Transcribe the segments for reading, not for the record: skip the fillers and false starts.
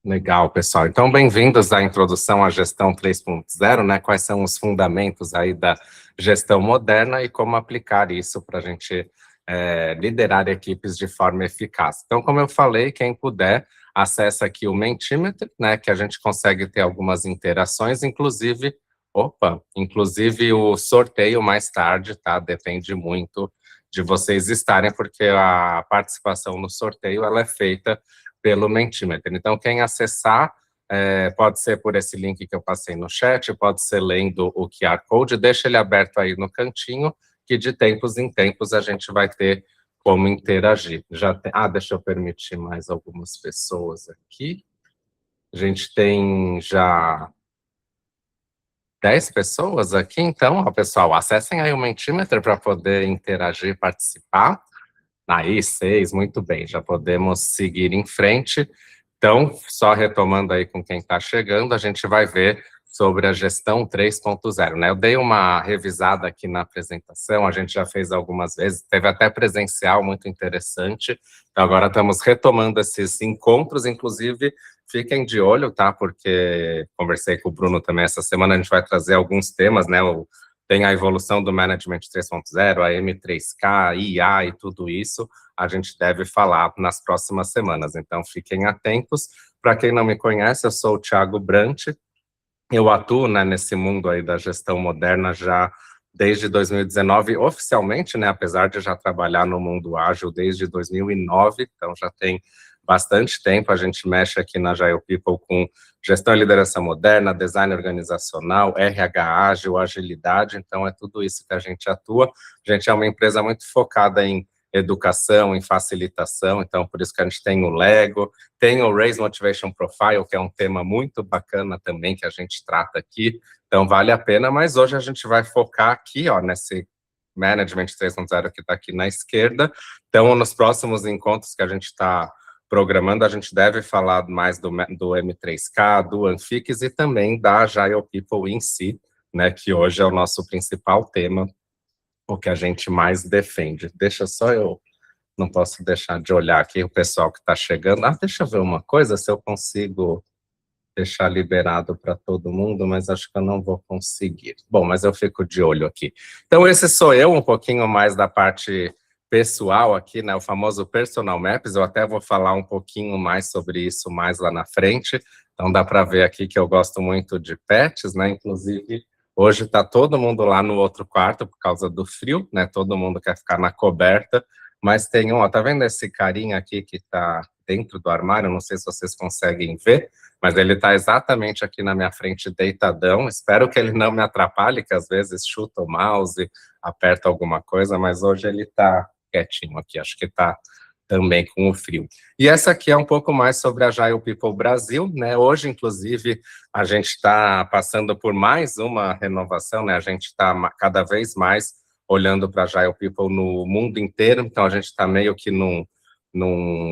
Legal, pessoal. Então, bem-vindos à introdução à gestão 3.0, né? Quais são os fundamentos aí da gestão moderna e como aplicar isso para a gente liderar equipes de forma eficaz. Então, como eu falei, quem puder, acessa aqui o Mentimeter, né? Que a gente consegue ter algumas interações, inclusive o sorteio mais tarde, tá? Depende muito de vocês estarem, porque a participação no sorteio, ela é feita pelo Mentimeter. Então, quem acessar, pode ser por esse link que eu passei no chat, pode ser lendo o QR Code, deixa ele aberto aí no cantinho, que de tempos em tempos a gente vai ter como interagir. Deixa eu permitir mais algumas pessoas aqui. A gente tem já 10 pessoas aqui, então, ó, pessoal, acessem aí o Mentimeter para poder interagir, participar. Aí, 6, muito bem, já podemos seguir em frente. Então, só retomando aí com quem está chegando, a gente vai ver sobre a gestão 3.0, né? Eu dei uma revisada aqui na apresentação, a gente já fez algumas vezes, teve até presencial, muito interessante. Então, agora estamos retomando esses encontros, inclusive, fiquem de olho, tá? Porque conversei com o Bruno também essa semana, a gente vai trazer alguns temas, né? Tem a evolução do Management 3.0, a M3K, IA e tudo isso, a gente deve falar nas próximas semanas. Então, fiquem atentos. Para quem não me conhece, eu sou o Thiago Brant, eu atuo, né, nesse mundo aí da gestão moderna já desde 2019, oficialmente, né, apesar de já trabalhar no mundo ágil desde 2009, então já tem bastante tempo. A gente mexe aqui na Agile People com gestão e liderança moderna, design organizacional, RH ágil, agilidade, então é tudo isso que a gente atua. A gente é uma empresa muito focada em educação, em facilitação, então por isso que a gente tem o Lego, tem o Raise Motivation Profile, que é um tema muito bacana também, que a gente trata aqui, então vale a pena, mas hoje a gente vai focar aqui, ó, nesse Management 3.0 que está aqui na esquerda. Então, nos próximos encontros que a gente está programando, a gente deve falar mais do M3K, do Anfix e também da Agile People em si, né, que hoje é o nosso principal tema, o que a gente mais defende. Não posso deixar de olhar aqui o pessoal que está chegando. Deixa eu ver uma coisa, se eu consigo deixar liberado para todo mundo, mas acho que eu não vou conseguir. Bom, mas eu fico de olho aqui. Então, esse sou eu, um pouquinho mais da parte pessoal aqui, né, o famoso Personal Maps, eu até vou falar um pouquinho mais sobre isso mais lá na frente, então dá para ver aqui que eu gosto muito de pets, né, inclusive hoje está todo mundo lá no outro quarto por causa do frio, né, todo mundo quer ficar na coberta, mas tem tá vendo esse carinha aqui que está dentro do armário, não sei se vocês conseguem ver, mas ele está exatamente aqui na minha frente, deitadão. Espero que ele não me atrapalhe, que às vezes chuta o mouse, aperta alguma coisa, mas hoje ele está quietinho aqui, acho que está também com o frio. E essa aqui é um pouco mais sobre a Agile People Brasil, né? Hoje, inclusive, a gente está passando por mais uma renovação, né? A gente está cada vez mais olhando para a Agile People no mundo inteiro, então a gente está meio que num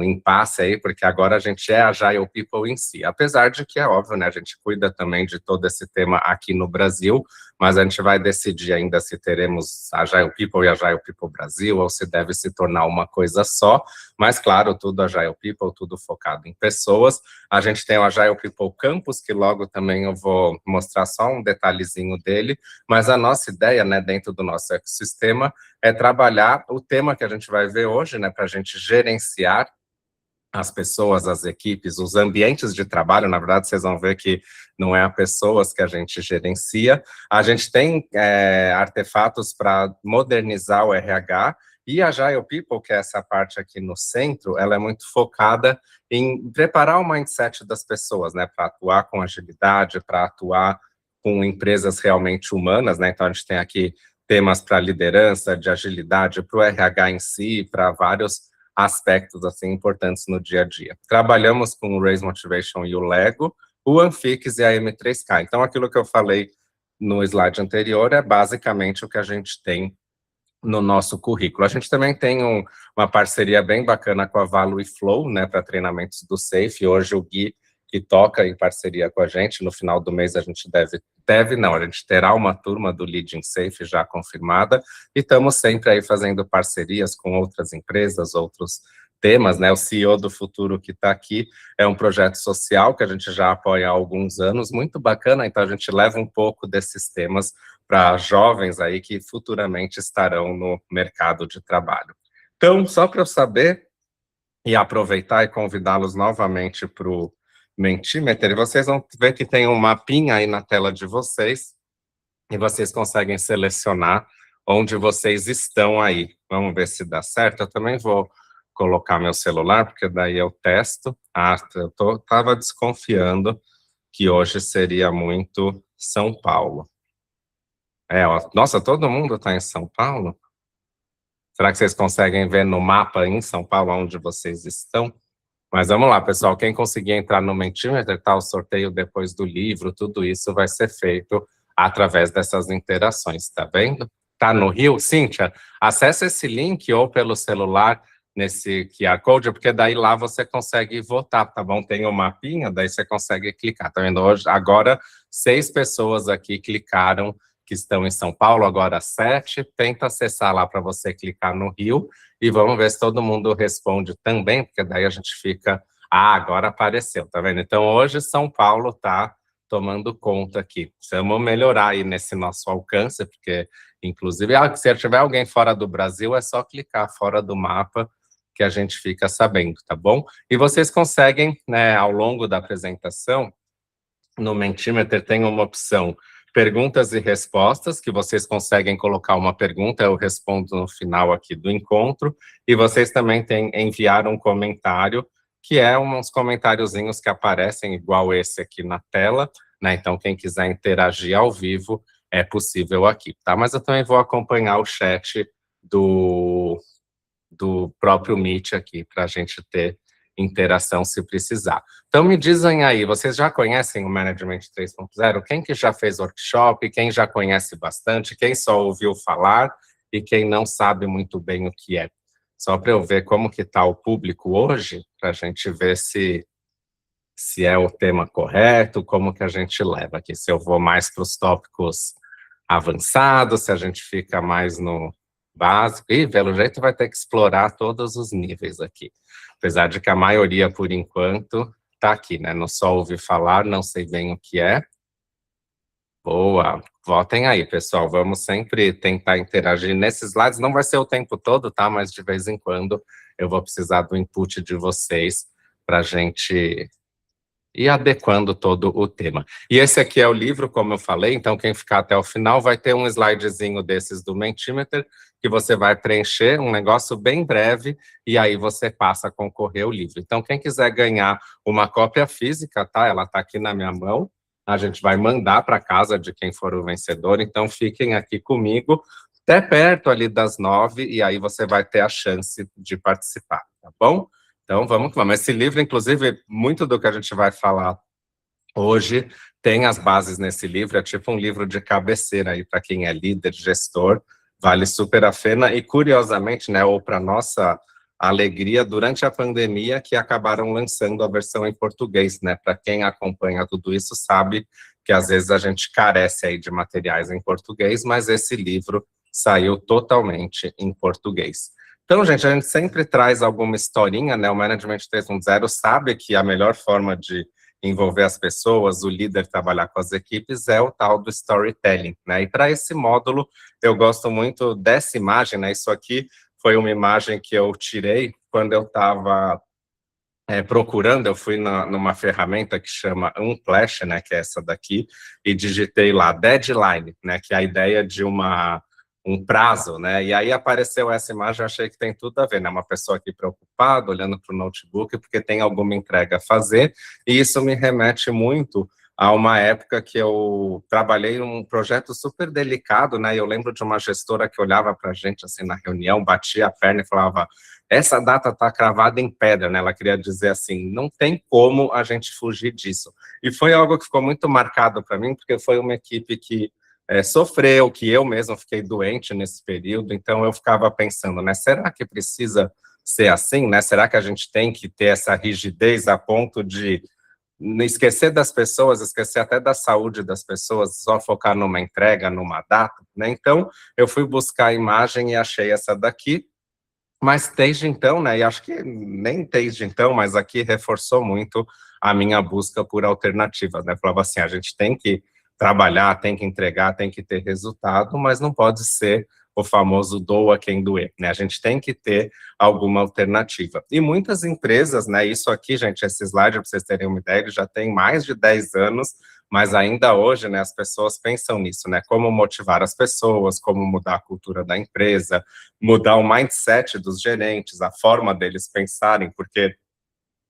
impasse aí, porque agora a gente é Agile People em si, apesar de que é óbvio, né, a gente cuida também de todo esse tema aqui no Brasil, mas a gente vai decidir ainda se teremos Agile People e Agile People Brasil, ou se deve se tornar uma coisa só, mas claro, tudo Agile People, tudo focado em pessoas. A gente tem o Agile People Campus, que logo também eu vou mostrar só um detalhezinho dele, mas a nossa ideia, né, dentro do nosso ecossistema, é trabalhar o tema que a gente vai ver hoje, né, para a gente gerenciar as pessoas, as equipes, os ambientes de trabalho. Na verdade, vocês vão ver que não é a pessoas que a gente gerencia. A gente tem artefatos para modernizar o RH, e a Agile People, que é essa parte aqui no centro, ela é muito focada em preparar o mindset das pessoas, né, para atuar com agilidade, para atuar com empresas realmente humanas, né, então a gente tem aqui temas para liderança, de agilidade, para o RH em si, para vários aspectos assim importantes no dia a dia. Trabalhamos com o Raise Motivation e o Lego, o Anfix e a M3K. Então, aquilo que eu falei no slide anterior é basicamente o que a gente tem no nosso currículo. A gente também tem uma parceria bem bacana com a Valo e Flow, né, para treinamentos do SAFe. Hoje o Gui, que toca em parceria com a gente, no final do mês a gente a gente terá uma turma do Leading Safe já confirmada, e estamos sempre aí fazendo parcerias com outras empresas, outros temas, né? O CEO do Futuro que está aqui é um projeto social que a gente já apoia há alguns anos, muito bacana, então a gente leva um pouco desses temas para jovens aí que futuramente estarão no mercado de trabalho. Então, só para eu saber e aproveitar e convidá-los novamente para o Mentimeter, vocês vão ver que tem um mapinha aí na tela de vocês, e vocês conseguem selecionar onde vocês estão aí. Vamos ver se dá certo. Eu também vou colocar meu celular, porque daí eu testo. Eu estava desconfiando que hoje seria muito São Paulo. Ó, nossa, todo mundo está em São Paulo? Será que vocês conseguem ver no mapa em São Paulo onde vocês estão? Mas vamos lá, pessoal. Quem conseguir entrar no Mentimeter, tá? O sorteio depois do livro, tudo isso vai ser feito através dessas interações, tá vendo? Tá no Rio? Cíntia, acessa esse link ou pelo celular nesse QR Code, porque daí lá você consegue votar, tá bom? Tem o mapinha, daí você consegue clicar, tá vendo? Hoje, agora, 6 pessoas aqui clicaram que estão em São Paulo, agora 7. Tenta acessar lá para você clicar no Rio e vamos ver se todo mundo responde também, porque daí a gente fica, agora apareceu, tá vendo? Então hoje São Paulo tá tomando conta aqui. Vamos melhorar aí nesse nosso alcance, porque inclusive, se tiver alguém fora do Brasil, é só clicar fora do mapa que a gente fica sabendo, tá bom? E vocês conseguem, né, ao longo da apresentação, no Mentimeter tem uma opção perguntas e respostas, que vocês conseguem colocar uma pergunta, eu respondo no final aqui do encontro, e vocês também têm enviar um comentário, que é uns comentáriozinhos que aparecem igual esse aqui na tela, né? Então quem quiser interagir ao vivo é possível aqui, tá? Mas eu também vou acompanhar o chat do próprio Meet aqui, para a gente ter interação se precisar. Então me dizem aí, vocês já conhecem o Management 3.0? Quem que já fez workshop, quem já conhece bastante, quem só ouviu falar e quem não sabe muito bem o que é? Só para eu ver como que está o público hoje, para a gente ver se é o tema correto, como que a gente leva aqui, se eu vou mais para os tópicos avançados, se a gente fica mais no básico, e pelo jeito vai ter que explorar todos os níveis aqui, apesar de que a maioria, por enquanto, está aqui, né, não só ouvi falar, não sei bem o que é. Boa, votem aí, pessoal, vamos sempre tentar interagir nesses slides, não vai ser o tempo todo, tá, mas de vez em quando eu vou precisar do input de vocês para a gente e adequando todo o tema. E esse aqui é o livro, como eu falei, então quem ficar até o final vai ter um slidezinho desses do Mentimeter, que você vai preencher, um negócio bem breve, e aí você passa a concorrer ao livro. Então quem quiser ganhar uma cópia física, tá? Ela tá aqui na minha mão, a gente vai mandar para casa de quem for o vencedor, então fiquem aqui comigo, até perto ali das 9, e aí você vai ter a chance de participar, tá bom? Então, vamos lá. Esse livro, inclusive, muito do que a gente vai falar hoje tem as bases nesse livro, é tipo um livro de cabeceira aí para quem é líder, gestor, vale super a pena e, curiosamente, né, ou para nossa alegria, durante a pandemia que acabaram lançando a versão em português, né, para quem acompanha tudo isso sabe que às vezes a gente carece aí de materiais em português, mas esse livro saiu totalmente em português. Então, gente, a gente sempre traz alguma historinha, né? O Management 3.0 sabe que a melhor forma de envolver as pessoas, o líder trabalhar com as equipes, é o tal do storytelling, né? E para esse módulo, eu gosto muito dessa imagem, né? Isso aqui foi uma imagem que eu tirei quando eu estava procurando, eu fui numa ferramenta que chama Unsplash, né? Que é essa daqui, e digitei lá deadline, né? Que é a ideia de um prazo, né? E aí apareceu essa imagem, eu achei que tem tudo a ver, né? Uma pessoa aqui preocupada, olhando para o notebook, porque tem alguma entrega a fazer, e isso me remete muito a uma época que eu trabalhei num projeto super delicado, né? E eu lembro de uma gestora que olhava para a gente, assim, na reunião, batia a perna e falava, essa data está cravada em pedra, né? Ela queria dizer assim, não tem como a gente fugir disso. E foi algo que ficou muito marcado para mim, porque foi uma equipe que sofreu, que eu mesmo fiquei doente nesse período, então eu ficava pensando, né, será que precisa ser assim, né, será que a gente tem que ter essa rigidez a ponto de esquecer das pessoas, esquecer até da saúde das pessoas, só focar numa entrega, numa data, né, então eu fui buscar a imagem e achei essa daqui, Mas desde então, né, e acho que nem desde então, mas aqui reforçou muito a minha busca por alternativas, né, falava assim, a gente tem que trabalhar, tem que entregar, tem que ter resultado, mas não pode ser o famoso doa quem doer, né, a gente tem que ter alguma alternativa. E muitas empresas, né, isso aqui, gente, esse slide, para vocês terem uma ideia, ele já tem mais de 10 anos, mas ainda hoje, né, as pessoas pensam nisso, né, como motivar as pessoas, como mudar a cultura da empresa, mudar o mindset dos gerentes, a forma deles pensarem, porque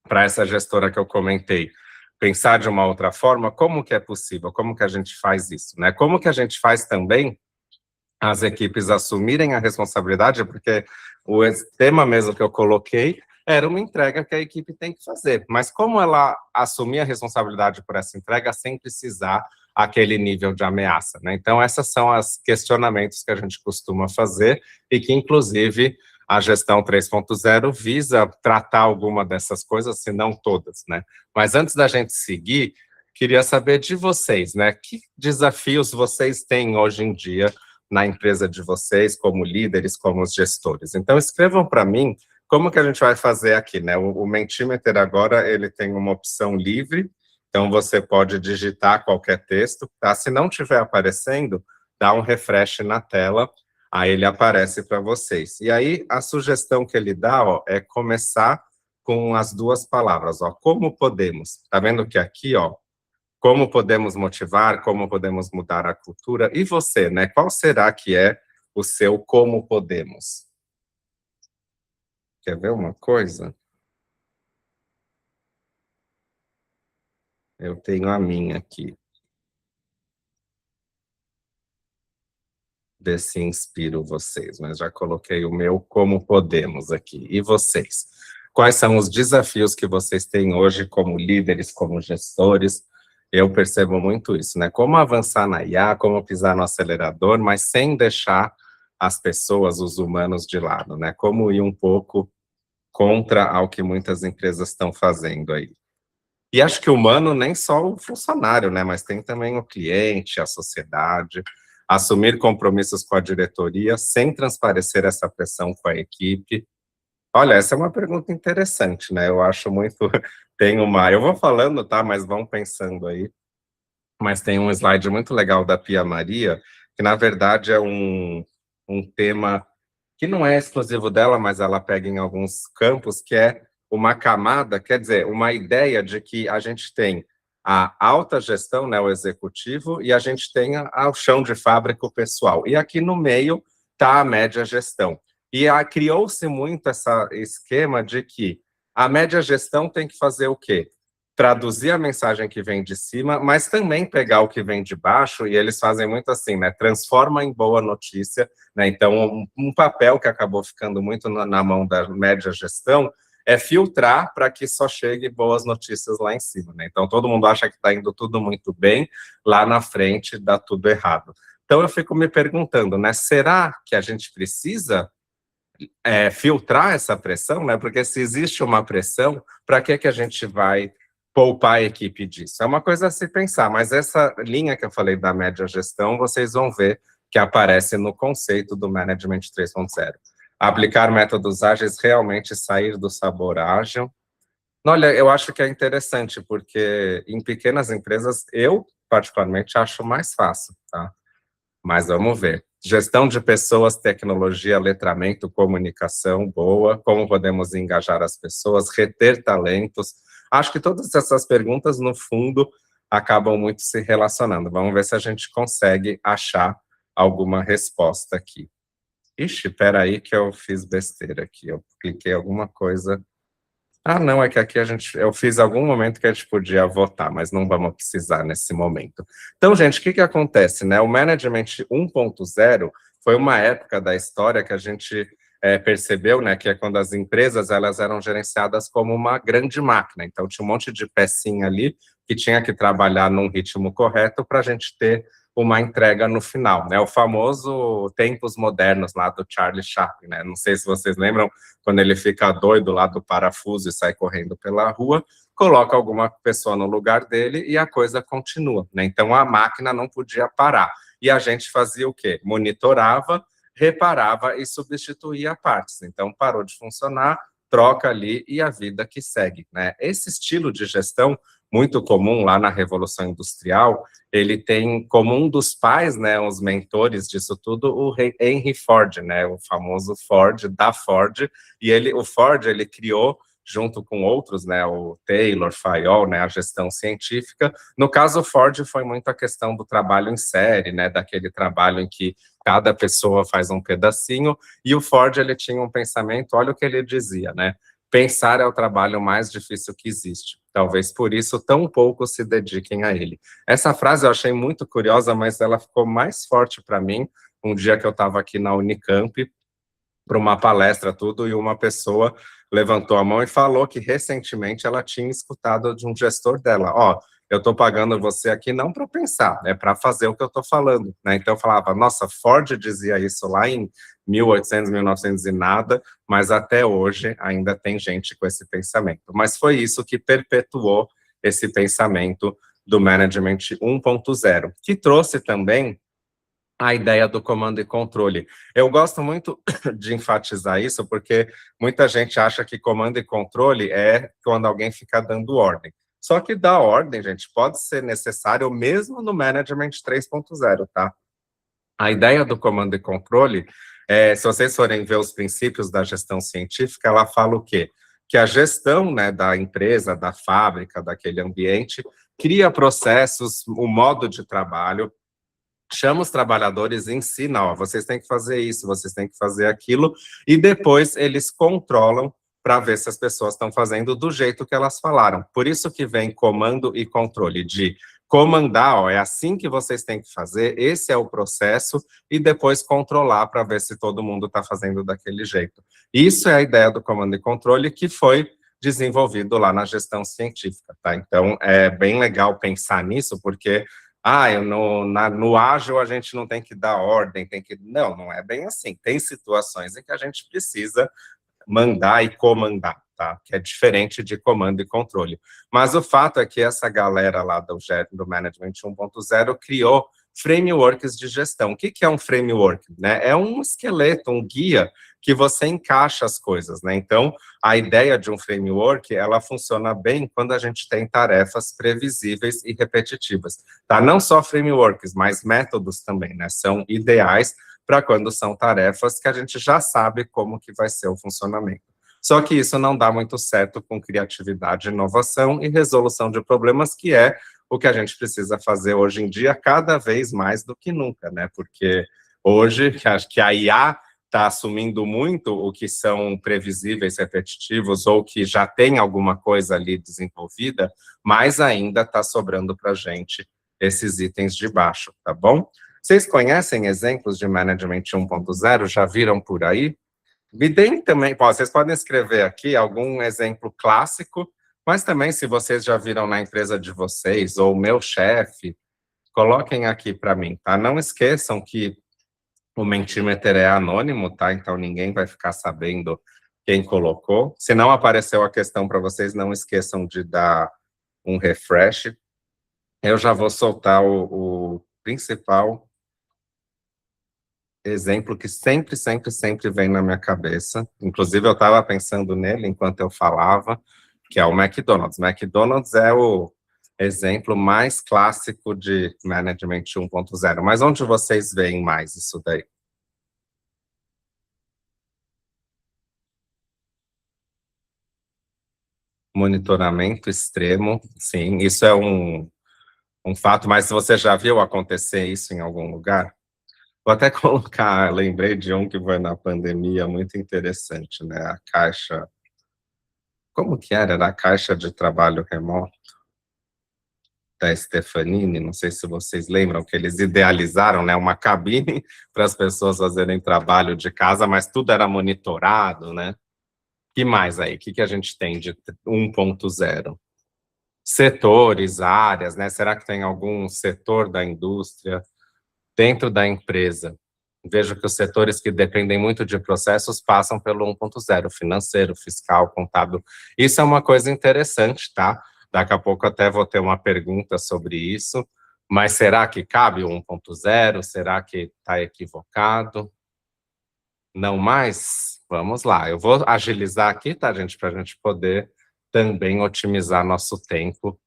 para essa gestora que eu comentei, pensar de uma outra forma, como que é possível? Como que a gente faz isso, né? Como que a gente faz também as equipes assumirem a responsabilidade, porque o tema mesmo que eu coloquei era uma entrega que a equipe tem que fazer, mas como ela assumir a responsabilidade por essa entrega sem precisar aquele nível de ameaça, né? Então, esses são os questionamentos que a gente costuma fazer e que, inclusive, a gestão 3.0 visa tratar alguma dessas coisas, se não todas, né? Mas antes da gente seguir, queria saber de vocês, né? Que desafios vocês têm hoje em dia na empresa de vocês, como líderes, como os gestores. Então, escrevam para mim como que a gente vai fazer aqui, né? O Mentimeter agora, ele tem uma opção livre, então você pode digitar qualquer texto, tá? Se não estiver aparecendo, dá um refresh na tela, aí ele aparece para vocês. E aí, a sugestão que ele dá, ó, é começar com as duas palavras, ó, como podemos. Tá vendo que aqui, ó, como podemos motivar, como podemos mudar a cultura? E você, né? Qual será que é o seu como podemos? Quer ver uma coisa? Eu tenho a minha aqui. Ver se inspiro vocês, mas já coloquei o meu como podemos aqui. E vocês? Quais são os desafios que vocês têm hoje como líderes, como gestores? Eu percebo muito isso, né? Como avançar na IA, como pisar no acelerador, mas sem deixar as pessoas, os humanos de lado, né? Como ir um pouco contra ao que muitas empresas estão fazendo aí. E acho que o humano nem só o funcionário, né, mas tem também o cliente, a sociedade, assumir compromissos com a diretoria sem transparecer essa pressão com a equipe. Olha, essa é uma pergunta interessante, né? Eu acho muito. Tem uma. Eu vou falando, tá? Mas vão pensando aí. Mas tem um slide muito legal da Pia Maria, que na verdade é um tema que não é exclusivo dela, mas ela pega em alguns campos, que é uma camada, quer dizer, uma ideia de que a gente tem a alta gestão, né, o executivo, e a gente tem o chão de fábrica, o pessoal. E aqui no meio está a média gestão. E criou-se muito esse esquema de que a média gestão tem que fazer o quê? Traduzir a mensagem que vem de cima, mas também pegar o que vem de baixo, e eles fazem muito assim, né? Transforma em boa notícia, né? Então, um papel que acabou ficando muito na mão da média gestão é filtrar para que só chegue boas notícias lá em cima, né? Então, todo mundo acha que está indo tudo muito bem, lá na frente dá tudo errado. Então, eu fico me perguntando, né? Será que a gente precisa filtrar essa pressão, né? Porque se existe uma pressão, para que a gente vai poupar a equipe disso? É uma coisa a se pensar, mas essa linha que eu falei da média gestão, vocês vão ver que aparece no conceito do Management 3.0. Aplicar métodos ágeis, realmente sair do sabor ágil. Olha, eu acho que é interessante, porque em pequenas empresas, eu particularmente acho mais fácil, tá? Mas vamos ver. Gestão de pessoas, tecnologia, letramento, comunicação, boa. Como podemos engajar as pessoas, reter talentos. Acho que todas essas perguntas, no fundo, acabam muito se relacionando. Vamos ver se a gente consegue achar alguma resposta aqui. Ixi, espera aí que eu fiz besteira aqui. Eu cliquei alguma coisa. Ah, não, é que aqui eu fiz algum momento que a gente podia votar, mas não vamos precisar nesse momento. Então, gente, o que acontece, né? O Management 1.0 foi uma época da história que a gente percebeu, né, que é quando as empresas elas eram gerenciadas como uma grande máquina. Então, tinha um monte de pecinha ali que tinha que trabalhar num ritmo correto para a gente ter uma entrega no final, né? O famoso Tempos Modernos lá do Charlie Chaplin, né? Não sei se vocês lembram, quando ele fica doido lá do parafuso e sai correndo pela rua, coloca alguma pessoa no lugar dele e a coisa continua, né? Então a máquina não podia parar. E a gente fazia o quê? Monitorava, reparava e substituía partes. Então, parou de funcionar, troca ali e a vida que segue, né? Esse estilo de gestão, muito comum lá na Revolução Industrial, ele tem como um dos pais, né, os mentores disso tudo, o Henry Ford, né, o famoso Ford, da Ford, e o Ford, ele criou, junto com outros, né, o Taylor, Fayol, né, a gestão científica. No caso, o Ford foi muito a questão do trabalho em série, né, daquele trabalho em que cada pessoa faz um pedacinho, e o Ford, ele tinha um pensamento, olha o que ele dizia, né, pensar é o trabalho mais difícil que existe. Talvez por isso tão poucos se dediquem a ele. Essa frase eu achei muito curiosa, mas ela ficou mais forte para mim um dia que eu estava aqui na Unicamp, para uma palestra, tudo, e uma pessoa levantou a mão e falou que recentemente ela tinha escutado de um gestor dela, ó, eu estou pagando você aqui não para pensar, é para fazer o que eu estou falando, né? Então eu falava, nossa, Ford dizia isso lá em 1800, 1900 e nada, mas até hoje ainda tem gente com esse pensamento. Mas foi isso que perpetuou esse pensamento do Management 1.0, que trouxe também a ideia do comando e controle. Eu gosto muito de enfatizar isso, porque muita gente acha que comando e controle é quando alguém fica dando ordem. Só que dar ordem, gente, pode ser necessário mesmo no Management 3.0, tá? A ideia do comando e controle, se vocês forem ver os princípios da gestão científica, ela fala o quê? Que a gestão, né, da empresa, da fábrica, daquele ambiente, cria processos, o modo de trabalho, chama os trabalhadores e ensina, ó, vocês têm que fazer isso, vocês têm que fazer aquilo, e depois eles controlam para ver se as pessoas estão fazendo do jeito que elas falaram. Por isso que vem comando e controle, de comandar, ó, é assim que vocês têm que fazer, esse é o processo, e depois controlar para ver se todo mundo está fazendo daquele jeito. Isso é a ideia do comando e controle que foi desenvolvido lá na gestão científica, tá? Então, é bem legal pensar nisso, porque no ágil a gente não tem que dar ordem, tem que... Não, não é bem assim. Tem situações em que a gente precisa mandar e comandar, tá? Que é diferente de comando e controle. Mas o fato é que essa galera lá do Management 1.0 criou frameworks de gestão. O que é um framework? Né? É um esqueleto, um guia que você encaixa as coisas, né? Então, a ideia de um framework, ela funciona bem quando a gente tem tarefas previsíveis e repetitivas, tá? Não só frameworks, mas métodos também, né? São ideais para quando são tarefas que a gente já sabe como que vai ser o funcionamento. Só que isso não dá muito certo com criatividade, inovação e resolução de problemas, que é o que a gente precisa fazer hoje em dia, cada vez mais do que nunca, né? Porque hoje, que a IA está assumindo muito o que são previsíveis, repetitivos, ou que já tem alguma coisa ali desenvolvida, mas ainda está sobrando para a gente esses itens de baixo, tá bom? Vocês conhecem exemplos de Management 1.0? Já viram por aí? Me deem também, vocês podem escrever aqui algum exemplo clássico, mas também se vocês já viram na empresa de vocês, ou o meu chefe, coloquem aqui para mim, tá? Não esqueçam que o Mentimeter é anônimo, tá? Então ninguém vai ficar sabendo quem colocou. Se não apareceu a questão para vocês, não esqueçam de dar um refresh. Eu já vou soltar o principal exemplo que sempre, sempre, sempre vem na minha cabeça. Inclusive, eu estava pensando nele enquanto eu falava, que é o McDonald's. McDonald's é o exemplo mais clássico de Management 1.0. Mas onde vocês veem mais isso daí? Monitoramento extremo, sim, isso é um fato, mas você já viu acontecer isso em algum lugar? Vou até colocar, lembrei de um que foi na pandemia, muito interessante, né? A caixa, como que era? Era a caixa de trabalho remoto da Stefanini, não sei se vocês lembram, que eles idealizaram, né, uma cabine para as pessoas fazerem trabalho de casa, mas tudo era monitorado, né? Que mais aí? O que a gente tem de 1.0? Setores, áreas, né? Será que tem algum setor da indústria dentro da empresa? Vejo que os setores que dependem muito de processos passam pelo 1.0, financeiro, fiscal, contábil. Isso é uma coisa interessante, tá? Daqui a pouco até vou ter uma pergunta sobre isso, mas será que cabe o 1.0? Será que está equivocado? Não mais? Vamos lá. Eu vou agilizar aqui, tá, gente? Para a gente poder também otimizar nosso tempo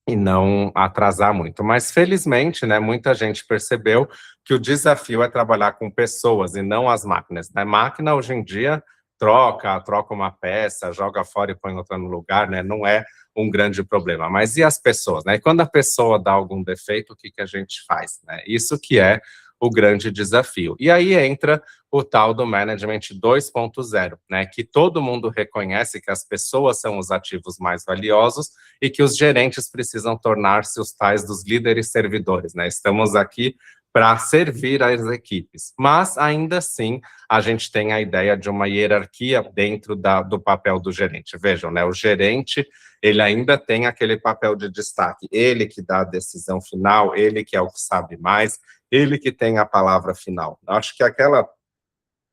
e não atrasar muito. Mas, felizmente, né, muita gente percebeu que o desafio é trabalhar com pessoas e não as máquinas. A máquina, hoje em dia, troca uma peça, joga fora e põe outra no lugar, né? Não é um grande problema. Mas e as pessoas, né? E quando a pessoa dá algum defeito, o que que a gente faz, né? Isso que é o grande desafio. E aí entra o tal do Management 2.0, né? Que todo mundo reconhece que as pessoas são os ativos mais valiosos e que os gerentes precisam tornar-se os tais dos líderes servidores, né? Estamos aqui para servir as equipes, mas ainda assim a gente tem a ideia de uma hierarquia dentro do papel do gerente. Vejam, né? O gerente, ele ainda tem aquele papel de destaque, ele que dá a decisão final, ele que é o que sabe mais, ele que tem a palavra final. Acho que aquela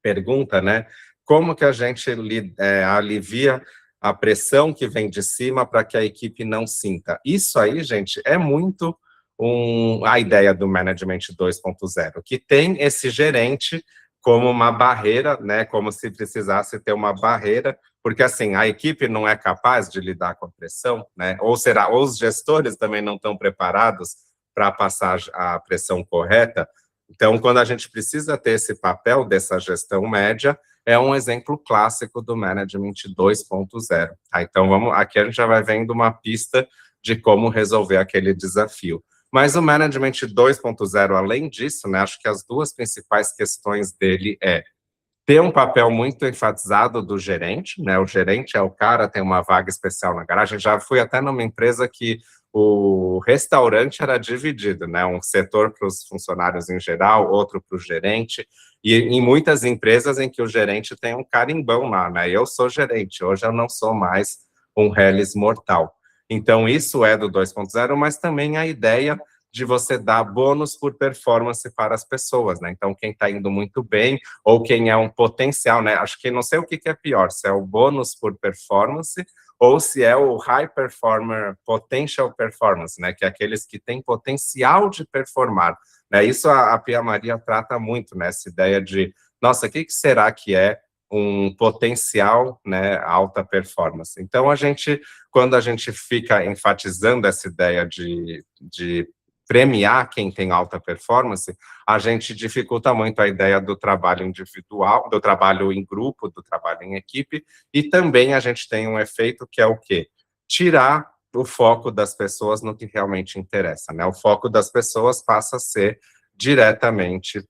pergunta, né? Como que a gente alivia a pressão que vem de cima para que a equipe não sinta? Isso aí, gente, é muito a ideia do Management 2.0, que tem esse gerente como uma barreira, né? Como se precisasse ter uma barreira, porque assim, a equipe não é capaz de lidar com a pressão, né? Ou será, ou os gestores também não estão preparados para passar a pressão correta. Então, quando a gente precisa ter esse papel dessa gestão média, é um exemplo clássico do Management 2.0. Tá? Então, aqui a gente já vai vendo uma pista de como resolver aquele desafio. Mas o Management 2.0, além disso, né, acho que as duas principais questões dele é ter um papel muito enfatizado do gerente, né? O gerente é o cara, tem uma vaga especial na garagem. Já fui até numa empresa que o restaurante era dividido, né? Um setor para os funcionários em geral, outro para o gerente. E em muitas empresas em que o gerente tem um carimbão lá, né? Eu sou gerente, hoje eu não sou mais um reles mortal. Então, isso é do 2.0, mas também a ideia de você dar bônus por performance para as pessoas, né? Então, quem está indo muito bem, ou quem é um potencial, né? Acho que não sei o que é pior, se é o bônus por performance ou se é o High Performer Potential Performance, né? Que é aqueles que têm potencial de performar. Né? Isso a Pia Maria trata muito, né? Essa ideia de, nossa, o que será que é um potencial, né, alta performance? Então, quando a gente fica enfatizando essa ideia de premiar quem tem alta performance, a gente dificulta muito a ideia do trabalho individual, do trabalho em grupo, do trabalho em equipe, e também a gente tem um efeito que é o quê? Tirar o foco das pessoas no que realmente interessa, né? O foco das pessoas passa a ser diretamente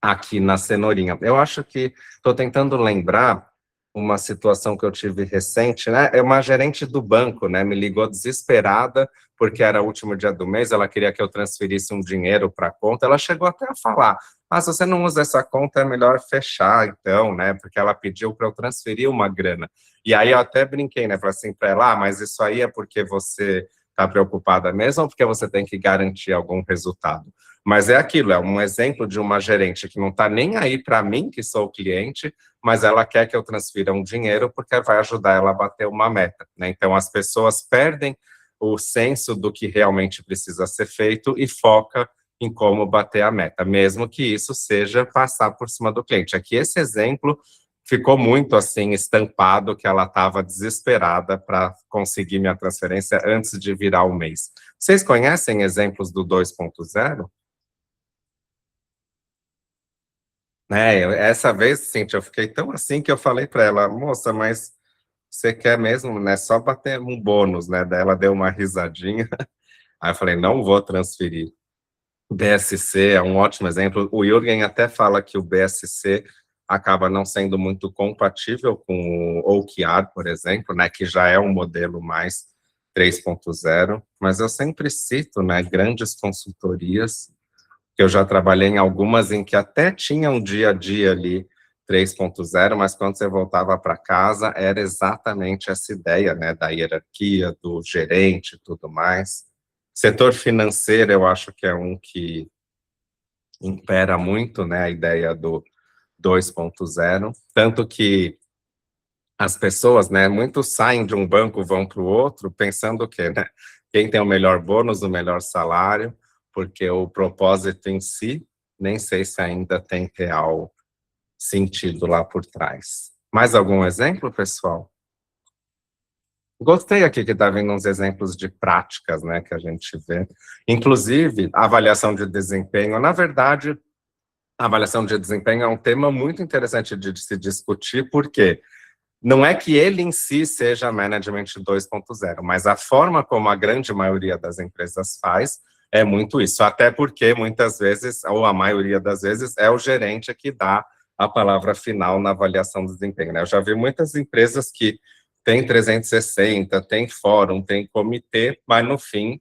aqui na cenourinha. Eu acho que estou tentando lembrar uma situação que eu tive recente, né? É uma gerente do banco, né? Me ligou desesperada porque era o último dia do mês, ela queria que eu transferisse um dinheiro para a conta. Ela chegou até a falar: "Ah, se você não usa essa conta, é melhor fechar, então, né?" Porque ela pediu para eu transferir uma grana. E aí eu até brinquei, né? Falei assim para ela: "Ah, mas isso aí é porque você está preocupada mesmo ou porque você tem que garantir algum resultado?" Mas é aquilo, é um exemplo de uma gerente que não está nem aí para mim, que sou o cliente, mas ela quer que eu transfira um dinheiro porque vai ajudar ela a bater uma meta, né? Então, as pessoas perdem o senso do que realmente precisa ser feito e foca em como bater a meta, mesmo que isso seja passar por cima do cliente. Aqui, esse exemplo ficou muito, assim, estampado, que ela estava desesperada para conseguir minha transferência antes de virar o mês. Vocês conhecem exemplos do 2.0? Essa vez, Cintia, eu fiquei tão assim que eu falei para ela: "Moça, mas você quer mesmo, né, só bater um bônus, né?" Daí ela deu uma risadinha, aí eu falei: "Não vou transferir." BSC é um ótimo exemplo. O Jürgen até fala que o BSC acaba não sendo muito compatível com o OKR, por exemplo, né, que já é um modelo mais 3.0, mas eu sempre cito, né, grandes consultorias, que eu já trabalhei em algumas em que até tinha um dia a dia ali 3.0, mas quando você voltava para casa era exatamente essa ideia, né, da hierarquia, do gerente e tudo mais. Setor financeiro, eu acho que é um que impera muito, né, a ideia do 2.0, tanto que as pessoas, né, muitos saem de um banco, vão para o outro, pensando o quê, né? Quem tem o melhor bônus, o melhor salário, porque o propósito em si, nem sei se ainda tem real sentido lá por trás. Mais algum exemplo, pessoal? Gostei aqui que está vindo uns exemplos de práticas, né, que a gente vê. Inclusive, a avaliação de desempenho, na verdade, a avaliação de desempenho é um tema muito interessante de se discutir, porque não é que ele em si seja Management 2.0, mas a forma como a grande maioria das empresas faz é muito isso, até porque muitas vezes, ou a maioria das vezes, é o gerente que dá a palavra final na avaliação do desempenho, né? Eu já vi muitas empresas que tem 360, tem fórum, tem comitê, mas no fim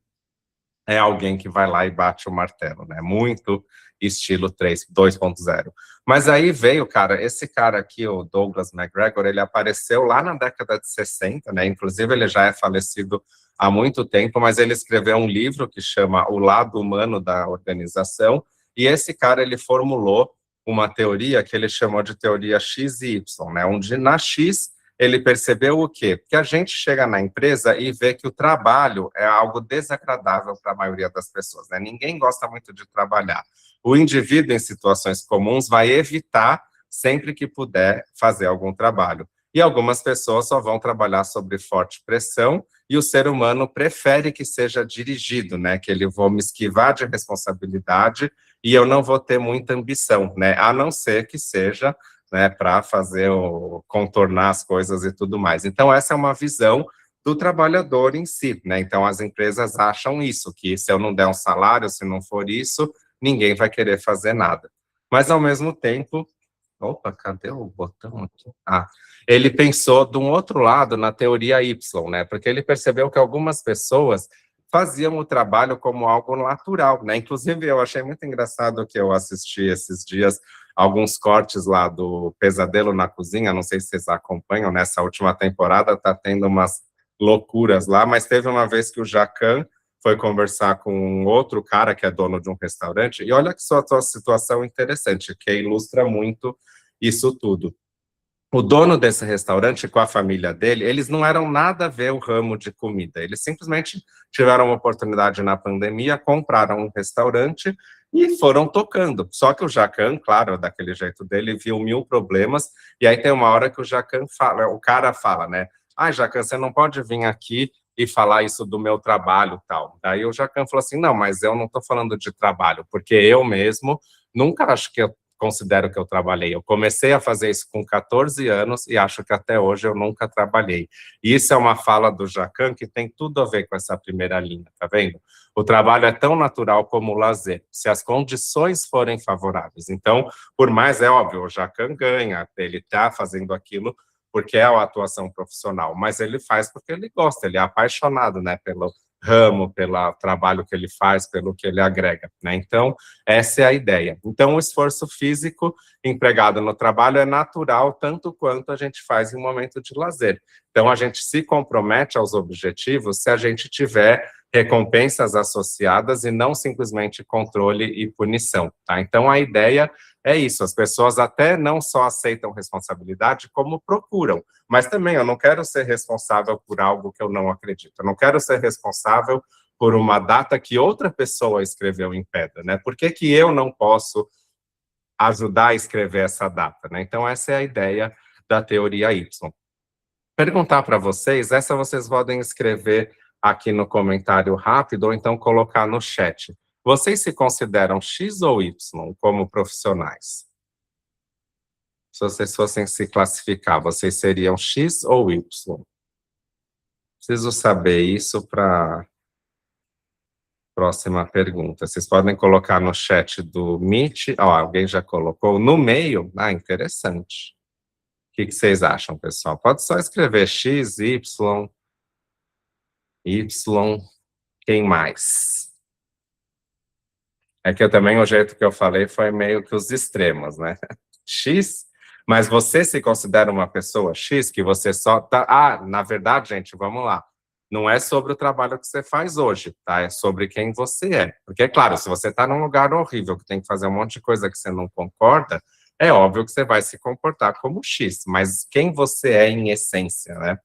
é alguém que vai lá e bate o martelo, né? Muito estilo 2.0. Mas aí veio, cara, esse cara aqui, o Douglas McGregor, ele apareceu lá na década de 60, né? Inclusive ele já é falecido há muito tempo, mas ele escreveu um livro que chama O Lado Humano da Organização, e esse cara, ele formulou uma teoria que ele chamou de teoria X e Y, né? Onde na X ele percebeu o quê? Que a gente chega na empresa e vê que o trabalho é algo desagradável para a maioria das pessoas, né? Ninguém gosta muito de trabalhar. O indivíduo em situações comuns vai evitar, sempre que puder, fazer algum trabalho. E algumas pessoas só vão trabalhar sob forte pressão, e o ser humano prefere que seja dirigido, né? Que ele vou me esquivar de responsabilidade e eu não vou ter muita ambição, né? A não ser que seja, né, para fazer contornar as coisas e tudo mais. Então, essa é uma visão do trabalhador em si, né? Então, as empresas acham isso, que se eu não der um salário, se não for isso, ninguém vai querer fazer nada. Mas, ao mesmo tempo, opa, cadê o botão aqui? Ele pensou de um outro lado na teoria Y, né? Porque ele percebeu que algumas pessoas faziam o trabalho como algo natural, né? Inclusive, eu achei muito engraçado que eu assisti esses dias alguns cortes lá do Pesadelo na Cozinha, não sei se vocês acompanham, nessa última temporada tá tendo umas loucuras lá, mas teve uma vez que o Jacan foi conversar com um outro cara que é dono de um restaurante, e olha que só a situação interessante, que ilustra muito isso tudo. O dono desse restaurante, com a família dele, eles não eram nada a ver o ramo de comida, eles simplesmente tiveram uma oportunidade na pandemia, compraram um restaurante e foram tocando. Só que o Jacan, claro, daquele jeito dele, viu 1000 problemas, e aí tem uma hora que o Jacan fala, o cara fala, né, Jacan, você não pode vir aqui e falar isso do meu trabalho, tal. Daí o Jacan falou assim, não, mas eu não estou falando de trabalho, porque eu mesmo nunca acho que eu considero que eu trabalhei. Eu comecei a fazer isso com 14 anos e acho que até hoje eu nunca trabalhei. E isso é uma fala do Jacan que tem tudo a ver com essa primeira linha, tá vendo? O trabalho é tão natural como o lazer, se as condições forem favoráveis. Então, por mais, é óbvio, o Jacan ganha, ele está fazendo aquilo porque é a atuação profissional, mas ele faz porque ele gosta, ele é apaixonado, né, pelo ramo, pelo trabalho que ele faz, pelo que ele agrega, né? Então, essa é a ideia. Então, o esforço físico empregado no trabalho é natural, tanto quanto a gente faz em um momento de lazer. Então, a gente se compromete aos objetivos se a gente tiver recompensas associadas e não simplesmente controle e punição, tá? Então, a ideia é isso, as pessoas até não só aceitam responsabilidade, como procuram. Mas também eu não quero ser responsável por algo que eu não acredito. Eu não quero ser responsável por uma data que outra pessoa escreveu em pedra, né? Por que que eu não posso ajudar a escrever essa data, né? Então, essa é a ideia da teoria Y. Perguntar para vocês, essa vocês podem escrever aqui no comentário rápido, ou então colocar no chat. Vocês se consideram X ou Y como profissionais? Se vocês fossem se classificar, vocês seriam X ou Y? Preciso saber isso para próxima pergunta. Vocês podem colocar no chat do Meet. Alguém já colocou no meio? Interessante. O que vocês acham, pessoal? Pode só escrever X, Y, Y, quem mais? É que eu também, o jeito que eu falei foi meio que os extremos, né? X, mas você se considera uma pessoa X, que você só tá... na verdade, gente, vamos lá. Não é sobre o trabalho que você faz hoje, tá? É sobre quem você é. Porque, claro, se você tá num lugar horrível, que tem que fazer um monte de coisa que você não concorda, é óbvio que você vai se comportar como X, mas quem você é em essência, né?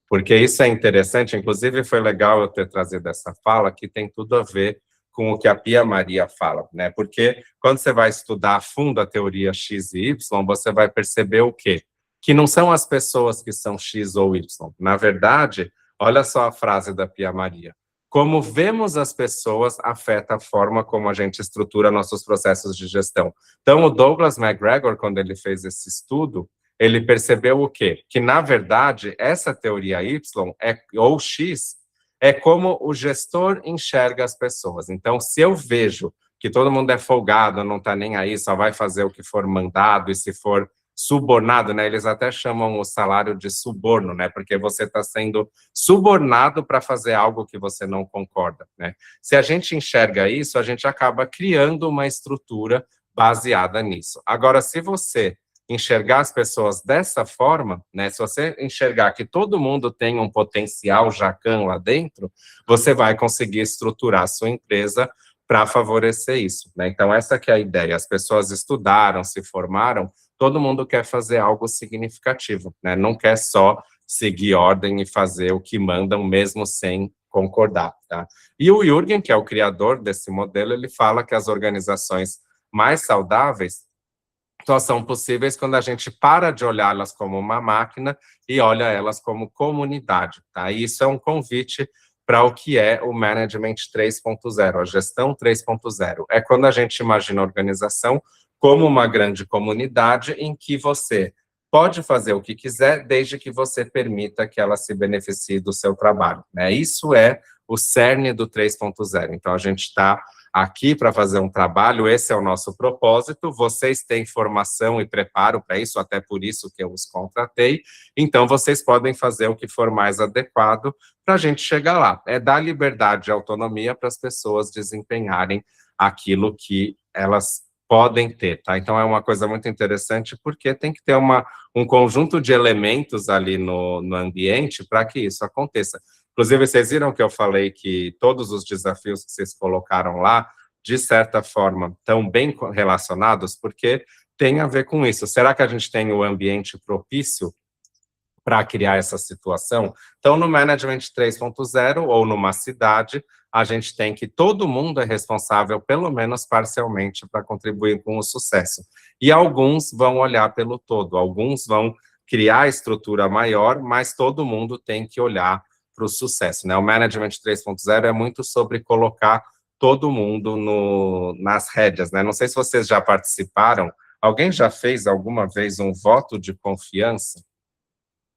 Porque isso é interessante, inclusive foi legal eu ter trazido essa fala, que tem tudo a ver com o que a Pia Maria fala, né? Porque quando você vai estudar a fundo a teoria X e Y, você vai perceber o quê? Que não são as pessoas que são X ou Y. Na verdade, olha só a frase da Pia Maria. Como vemos as pessoas afeta a forma como a gente estrutura nossos processos de gestão. Então, o Douglas McGregor, quando ele fez esse estudo, ele percebeu o quê? Que, na verdade, essa teoria Y ou X é como o gestor enxerga as pessoas. Então, se eu vejo que todo mundo é folgado, não está nem aí, só vai fazer o que for mandado, e se for subornado, né? Eles até chamam o salário de suborno, né? Porque você está sendo subornado para fazer algo que você não concorda, né? Se a gente enxerga isso, a gente acaba criando uma estrutura baseada nisso. Agora, se você enxergar as pessoas dessa forma, né? Se você enxergar que todo mundo tem um potencial jacan lá dentro, você vai conseguir estruturar a sua empresa para favorecer isso, né? Então, essa que é a ideia. As pessoas estudaram, se formaram, todo mundo quer fazer algo significativo, né? Não quer só seguir ordem e fazer o que mandam, mesmo sem concordar, tá? E o Jürgen, que é o criador desse modelo, ele fala que as organizações mais saudáveis só são possíveis quando a gente para de olhá-las como uma máquina e olha elas como comunidade, tá? E isso é um convite para o que é o Management 3.0, a gestão 3.0. É quando a gente imagina a organização como uma grande comunidade em que você pode fazer o que quiser, desde que você permita que ela se beneficie do seu trabalho, né? Isso é o cerne do 3.0. Então, a gente está aqui para fazer um trabalho, esse é o nosso propósito, vocês têm formação e preparo para isso, até por isso que eu os contratei, então vocês podem fazer o que for mais adequado para a gente chegar lá. É dar liberdade e autonomia para as pessoas desempenharem aquilo que elas podem ter, tá? Então é uma coisa muito interessante, porque tem que ter um conjunto de elementos ali no ambiente para que isso aconteça. Inclusive, vocês viram que eu falei que todos os desafios que vocês colocaram lá, de certa forma, estão bem relacionados, porque tem a ver com isso. Será que a gente tem o ambiente propício para criar essa situação? Então, no Management 3.0, ou numa cidade, a gente tem que todo mundo é responsável, pelo menos parcialmente, para contribuir com o sucesso. E alguns vão olhar pelo todo, alguns vão criar estrutura maior, mas todo mundo tem que olhar para o sucesso, né? O Management 3.0 é muito sobre colocar todo mundo nas rédeas, né? Não sei se vocês já participaram, alguém já fez alguma vez um voto de confiança?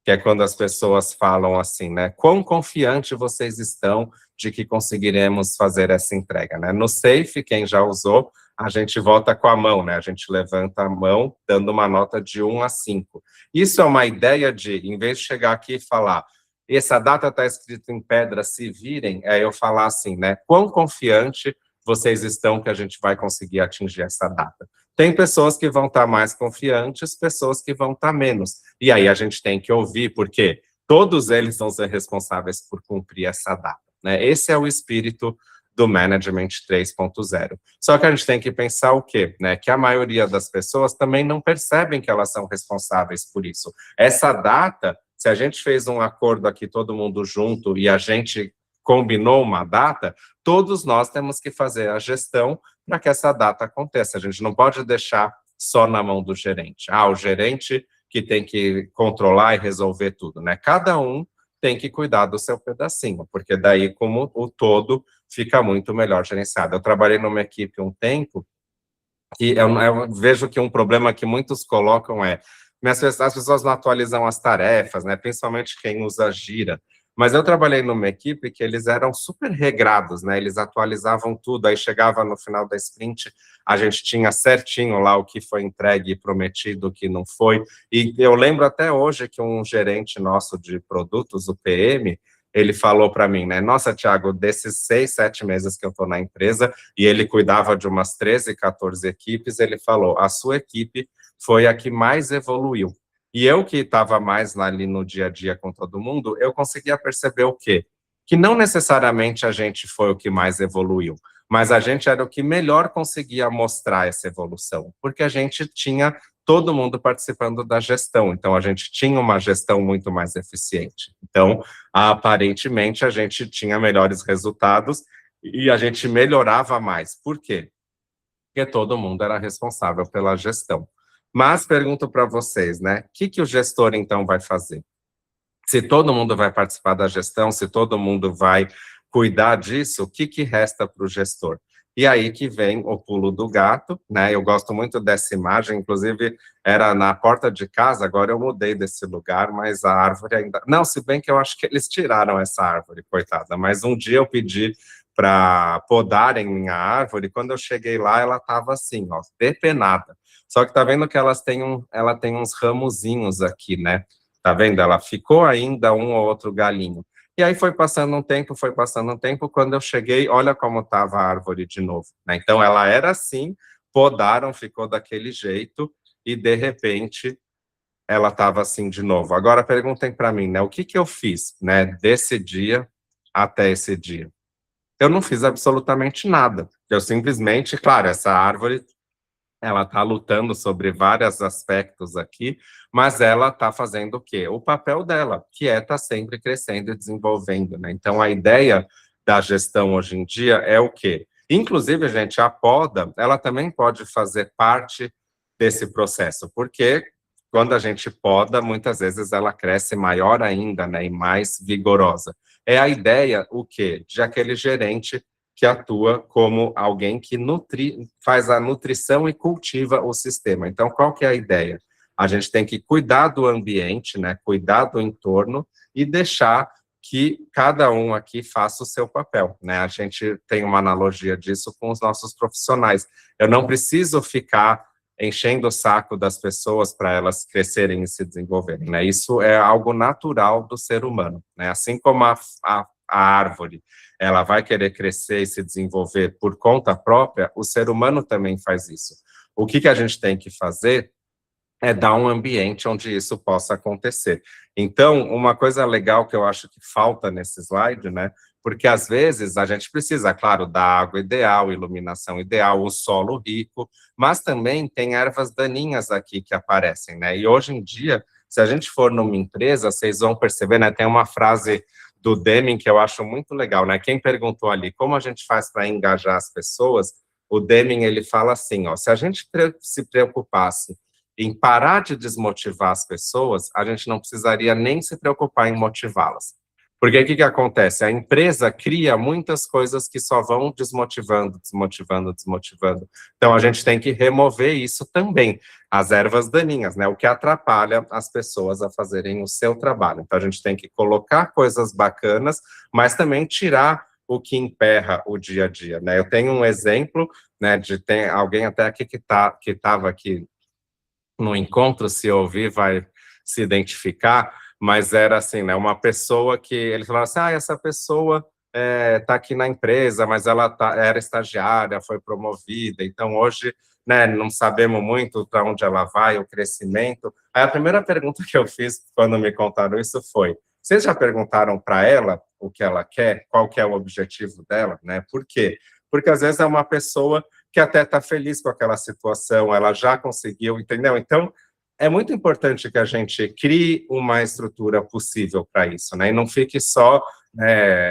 Que é quando as pessoas falam assim, né? Quão confiante vocês estão de que conseguiremos fazer essa entrega, né? No Safe, quem já usou, a gente volta com a mão, né? A gente levanta a mão, dando uma nota de 1 a 5. Isso é uma ideia de, em vez de chegar aqui e falar, essa data está escrita em pedra, se virem, é eu falar assim, né? Quão confiante vocês estão que a gente vai conseguir atingir essa data? Tem pessoas que vão estar mais confiantes, pessoas que vão estar menos. E aí a gente tem que ouvir, porque todos eles vão ser responsáveis por cumprir essa data, né? Esse é o espírito do Management 3.0. Só que a gente tem que pensar o quê? Né? Que a maioria das pessoas também não percebem que elas são responsáveis por isso. Essa data, se a gente fez um acordo aqui, todo mundo junto, e a gente combinou uma data, todos nós temos que fazer a gestão para que essa data aconteça. A gente não pode deixar só na mão do gerente. O gerente que tem que controlar e resolver tudo, né? Cada um tem que cuidar do seu pedacinho, porque daí, como o todo, fica muito melhor gerenciado. Eu trabalhei numa equipe um tempo, e eu vejo que um problema que muitos colocam é as pessoas não atualizam as tarefas, né? Principalmente quem usa Gira. Mas eu trabalhei numa equipe que eles eram super regrados, né? Eles atualizavam tudo, aí chegava no final da sprint, a gente tinha certinho lá o que foi entregue e prometido, o que não foi. E eu lembro até hoje que um gerente nosso de produtos, o PM, ele falou para mim, né? Nossa, Thiago, desses 6, 7 meses que eu estou na empresa, e ele cuidava de umas 13, 14 equipes, ele falou, a sua equipe foi a que mais evoluiu. E eu que estava mais ali no dia a dia com todo mundo, eu conseguia perceber o quê? Que não necessariamente a gente foi o que mais evoluiu, mas a gente era o que melhor conseguia mostrar essa evolução, porque a gente tinha todo mundo participando da gestão, então a gente tinha uma gestão muito mais eficiente. Então, aparentemente, a gente tinha melhores resultados, e a gente melhorava mais. Por quê? Porque todo mundo era responsável pela gestão. Mas pergunto para vocês, né? O que o gestor, então, vai fazer? Se todo mundo vai participar da gestão, se todo mundo vai cuidar disso, o que resta para o gestor? E aí que vem o pulo do gato, né? Eu gosto muito dessa imagem, inclusive era na porta de casa, agora eu mudei desse lugar, mas a árvore ainda... Não, se bem que eu acho que eles tiraram essa árvore, coitada, mas um dia eu pedi para podarem minha árvore, quando eu cheguei lá, ela estava assim, ó, depenada. Só que tá vendo que ela tem uns ramozinhos aqui, né? Tá vendo? Ela ficou ainda um ou outro galinho. E aí foi passando um tempo, quando eu cheguei, olha como estava a árvore de novo, né? Então ela era assim, podaram, ficou daquele jeito, e de repente ela estava assim de novo. Agora perguntem para mim, né? O que eu fiz, né? Desse dia até esse dia? Eu não fiz absolutamente nada. Eu simplesmente, claro, essa árvore ela está lutando sobre vários aspectos aqui, mas ela está fazendo o quê? O papel dela, que é estar sempre crescendo e desenvolvendo, né? Então, a ideia da gestão hoje em dia é o quê? Inclusive, gente, a poda, ela também pode fazer parte desse processo, porque quando a gente poda, muitas vezes ela cresce maior ainda, né, e mais vigorosa. É a ideia, o quê? De aquele gerente que atua como alguém que faz a nutrição e cultiva o sistema. Então, qual que é a ideia? A gente tem que cuidar do ambiente, né, cuidar do entorno e deixar que cada um aqui faça o seu papel, né? A gente tem uma analogia disso com os nossos profissionais. Eu não preciso ficar enchendo o saco das pessoas para elas crescerem e se desenvolverem, né? Isso é algo natural do ser humano, né? Assim como a árvore, ela vai querer crescer e se desenvolver por conta própria, o ser humano também faz isso. O que a gente tem que fazer é dar um ambiente onde isso possa acontecer. Então, uma coisa legal que eu acho que falta nesse slide, né? Porque às vezes a gente precisa, claro, da água ideal, iluminação ideal, o solo rico, mas também tem ervas daninhas aqui que aparecem, né? E hoje em dia, se a gente for numa empresa, vocês vão perceber, né? Tem uma frase do Deming que eu acho muito legal, né? Quem perguntou ali como a gente faz para engajar as pessoas, o Deming ele fala assim, ó, se a gente se preocupasse em parar de desmotivar as pessoas, a gente não precisaria nem se preocupar em motivá-las. Porque o que acontece? A empresa cria muitas coisas que só vão desmotivando, desmotivando, desmotivando. Então, a gente tem que remover isso também, as ervas daninhas, né? O que atrapalha as pessoas a fazerem o seu trabalho. Então, a gente tem que colocar coisas bacanas, mas também tirar o que emperra o dia a dia, né? Eu tenho um exemplo, né, tem alguém até aqui que estava aqui no encontro, se ouvir, vai se identificar, mas era assim, né, uma pessoa que, ele falava assim, essa pessoa está aqui na empresa, mas ela era estagiária, foi promovida, então hoje, né, não sabemos muito para onde ela vai, o crescimento. Aí a primeira pergunta que eu fiz quando me contaram isso foi, vocês já perguntaram para ela o que ela quer, qual que é o objetivo dela, né, por quê? Porque às vezes é uma pessoa que até está feliz com aquela situação, ela já conseguiu, entendeu? Então, é muito importante que a gente crie uma estrutura possível para isso, né? E não fique só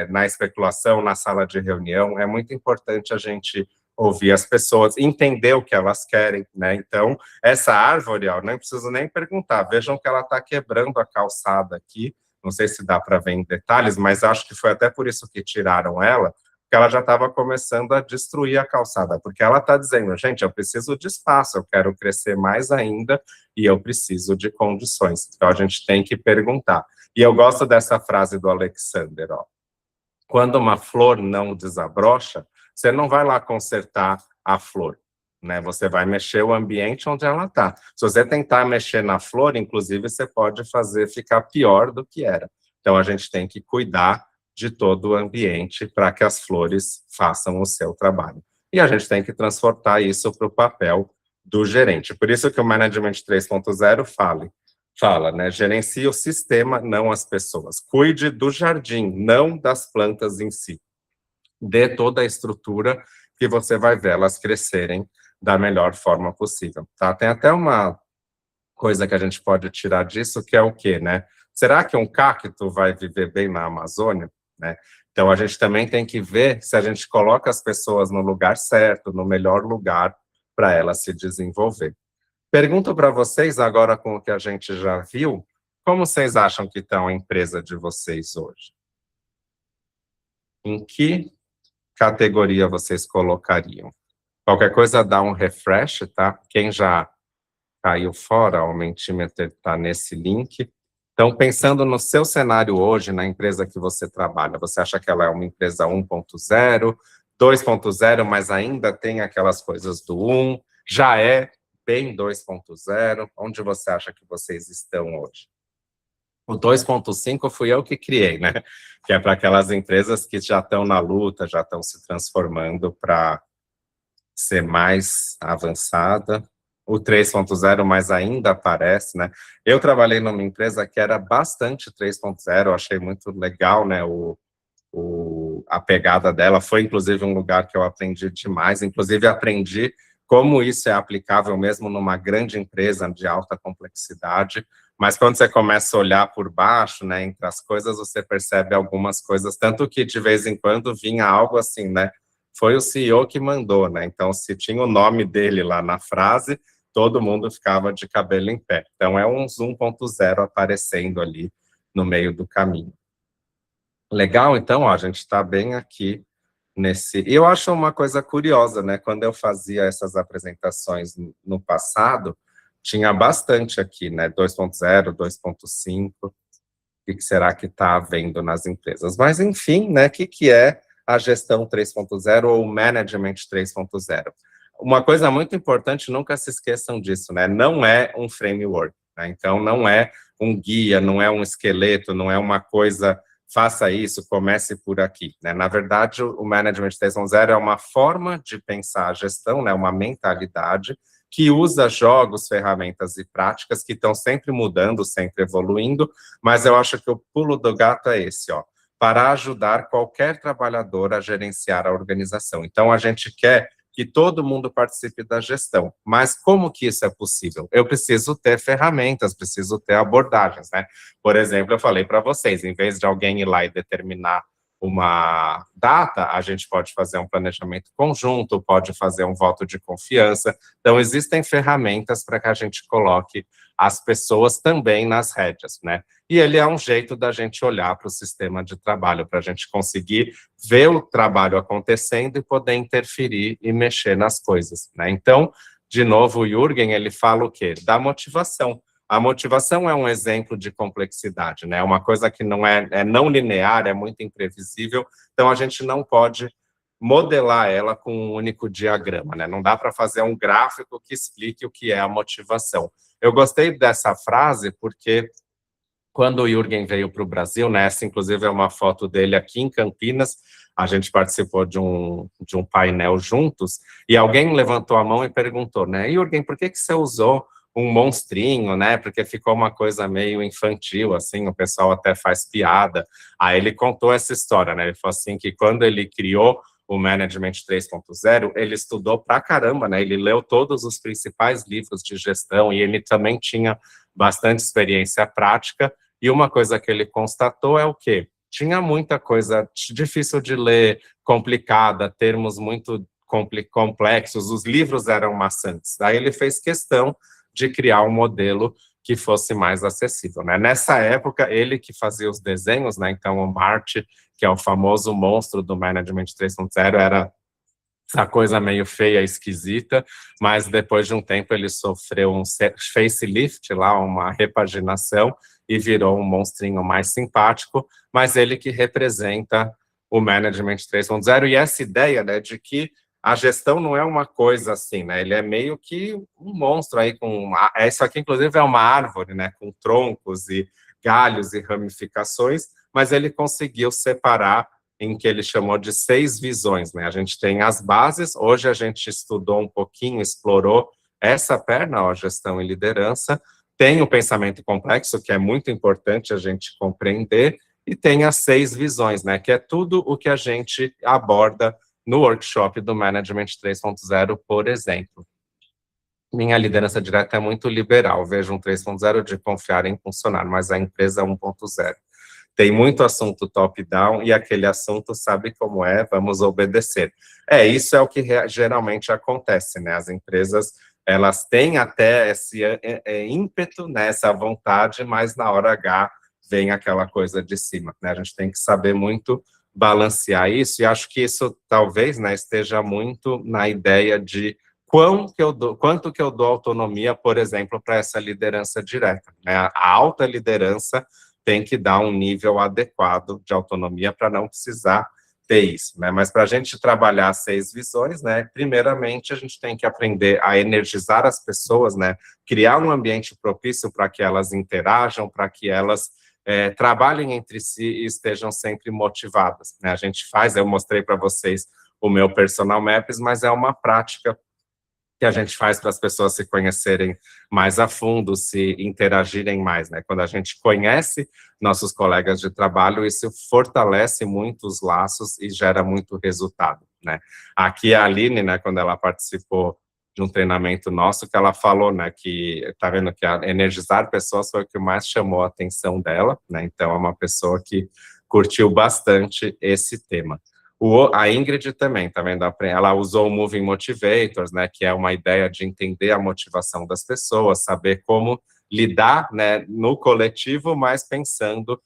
na especulação, na sala de reunião. É muito importante a gente ouvir as pessoas, entender o que elas querem, né? Então, essa árvore, ó, nem preciso nem perguntar, vejam que ela está quebrando a calçada aqui, não sei se dá para ver em detalhes, mas acho que foi até por isso que tiraram ela, que ela já estava começando a destruir a calçada, porque ela está dizendo, gente, eu preciso de espaço, eu quero crescer mais ainda e eu preciso de condições. Então, a gente tem que perguntar. E eu gosto dessa frase do Alexander, ó. Quando uma flor não desabrocha, você não vai lá consertar a flor, né? Você vai mexer o ambiente onde ela está. Se você tentar mexer na flor, inclusive, você pode fazer ficar pior do que era. Então, a gente tem que cuidar de todo o ambiente para que as flores façam o seu trabalho. E a gente tem que transportar isso para o papel do gerente. Por isso que o Management 3.0 fala, né? Gerencie o sistema, não as pessoas. Cuide do jardim, não das plantas em si. Dê toda a estrutura que você vai ver elas crescerem da melhor forma possível, tá? Tem até uma coisa que a gente pode tirar disso, que é o quê, né? Será que um cacto vai viver bem na Amazônia? Né? Então, a gente também tem que ver se a gente coloca as pessoas no lugar certo, no melhor lugar para elas se desenvolver. Pergunto para vocês, agora com o que a gente já viu, como vocês acham que está a empresa de vocês hoje? Em que categoria vocês colocariam? Qualquer coisa dá um refresh, tá? Quem já caiu fora, o Mentimeter está nesse link. Então, pensando no seu cenário hoje, na empresa que você trabalha, você acha que ela é uma empresa 1.0, 2.0, mas ainda tem aquelas coisas do 1, já é bem 2.0? Onde você acha que vocês estão hoje? O 2.5 fui eu que criei, né? Que é para aquelas empresas que já estão na luta, já estão se transformando para ser mais avançada. O 3.0, mas ainda aparece, né? Eu trabalhei numa empresa que era bastante 3.0, achei muito legal, né? A pegada dela foi, inclusive, um lugar que eu aprendi demais. Inclusive, aprendi como isso é aplicável mesmo numa grande empresa de alta complexidade. Mas quando você começa a olhar por baixo, né, entre as coisas, você percebe algumas coisas, tanto que de vez em quando vinha algo assim, né? Foi o CEO que mandou, né? Então, se tinha o nome dele lá na frase, todo mundo ficava de cabelo em pé. Então, é um 1.0 aparecendo ali no meio do caminho. Legal, então, ó, a gente está bem aqui nesse... Eu acho uma coisa curiosa, né? Quando eu fazia essas apresentações no passado, tinha bastante aqui, né? 2.0, 2.5, o que será que está havendo nas empresas? Mas, enfim, né? O que é a gestão 3.0 ou o management 3.0? Uma coisa muito importante, nunca se esqueçam disso, né? Não é um framework, né? Então, não é um guia, não é um esqueleto, não é uma coisa, faça isso, comece por aqui, né? Na verdade, o Management 3.0 é uma forma de pensar a gestão, né? Uma mentalidade que usa jogos, ferramentas e práticas que estão sempre mudando, sempre evoluindo, mas eu acho que o pulo do gato é esse, ó, para ajudar qualquer trabalhador a gerenciar a organização. Então, a gente quer que todo mundo participe da gestão. Mas como que isso é possível? Eu preciso ter ferramentas, preciso ter abordagens, né? Por exemplo, eu falei para vocês, em vez de alguém ir lá e determinar uma data, a gente pode fazer um planejamento conjunto, pode fazer um voto de confiança. Então, existem ferramentas para que a gente coloque as pessoas também nas rédeas, né? E ele é um jeito da gente olhar para o sistema de trabalho, para a gente conseguir ver o trabalho acontecendo e poder interferir e mexer nas coisas, né? Então, de novo, o Jürgen, ele fala o quê? Da motivação. A motivação é um exemplo de complexidade, né? Uma coisa que não é não linear, é muito imprevisível, então a gente não pode modelar ela com um único diagrama, né? Não dá para fazer um gráfico que explique o que é a motivação. Eu gostei dessa frase porque quando o Jürgen veio para o Brasil, né, essa inclusive é uma foto dele aqui em Campinas, a gente participou de um painel juntos, e alguém levantou a mão e perguntou, né, Jürgen, por que você usou um monstrinho, né, porque ficou uma coisa meio infantil, assim, o pessoal até faz piada. Aí ele contou essa história, né, ele falou assim que quando ele criou o Management 3.0, ele estudou pra caramba, né, ele leu todos os principais livros de gestão, e ele também tinha bastante experiência prática, e uma coisa que ele constatou é o quê? Tinha muita coisa difícil de ler, complicada, termos muito complexos, os livros eram maçantes. Daí ele fez questão de criar um modelo que fosse mais acessível, né? Nessa época, ele que fazia os desenhos, né? Então, o Marty, que é o famoso monstro do Management 3.0, era essa coisa meio feia, esquisita, mas depois de um tempo ele sofreu um facelift lá, uma repaginação, e virou um monstrinho mais simpático, mas ele que representa o Management 3.0, e essa ideia, né, de que a gestão não é uma coisa assim, né, ele é meio que um monstro aí, isso aqui inclusive é uma árvore, né, com troncos e galhos e ramificações, mas ele conseguiu separar em que ele chamou de 6 visões, né? A gente tem as bases, hoje a gente estudou um pouquinho, explorou essa perna, ó, gestão e liderança, tem o pensamento complexo, que é muito importante a gente compreender, e tem as 6 visões, né? Que é tudo o que a gente aborda no workshop do Management 3.0, por exemplo. Minha liderança direta é muito liberal, vejo um 3.0 de confiar em funcionar, mas a empresa é 1.0. tem muito assunto top-down e aquele assunto sabe como é, vamos obedecer. Isso é o que geralmente acontece, né? As empresas, elas têm até esse ímpeto, né, essa vontade, mas na hora H vem aquela coisa de cima, né? A gente tem que saber muito balancear isso, e acho que isso talvez, né, esteja muito na ideia de quanto que eu dou autonomia, por exemplo, para essa liderança direta, né? A alta liderança tem que dar um nível adequado de autonomia para não precisar ter isso, né? Mas para a gente trabalhar 6 visões, né, primeiramente a gente tem que aprender a energizar as pessoas, né, criar um ambiente propício para que elas interajam, para que elas trabalhem entre si e estejam sempre motivadas, né? A gente faz, eu mostrei para vocês o meu Personal Maps, mas é uma prática que a gente faz para as pessoas se conhecerem mais a fundo, se interagirem mais, né? Quando a gente conhece nossos colegas de trabalho, isso fortalece muito os laços e gera muito resultado, né? Aqui a Aline, né, quando ela participou de um treinamento nosso, que ela falou, né, que tá vendo que energizar pessoas foi o que mais chamou a atenção dela, né? Então é uma pessoa que curtiu bastante esse tema. A Ingrid também, tá vendo? Ela usou o Moving Motivators, né, que é uma ideia de entender a motivação das pessoas, saber como lidar, né, no coletivo, mas pensando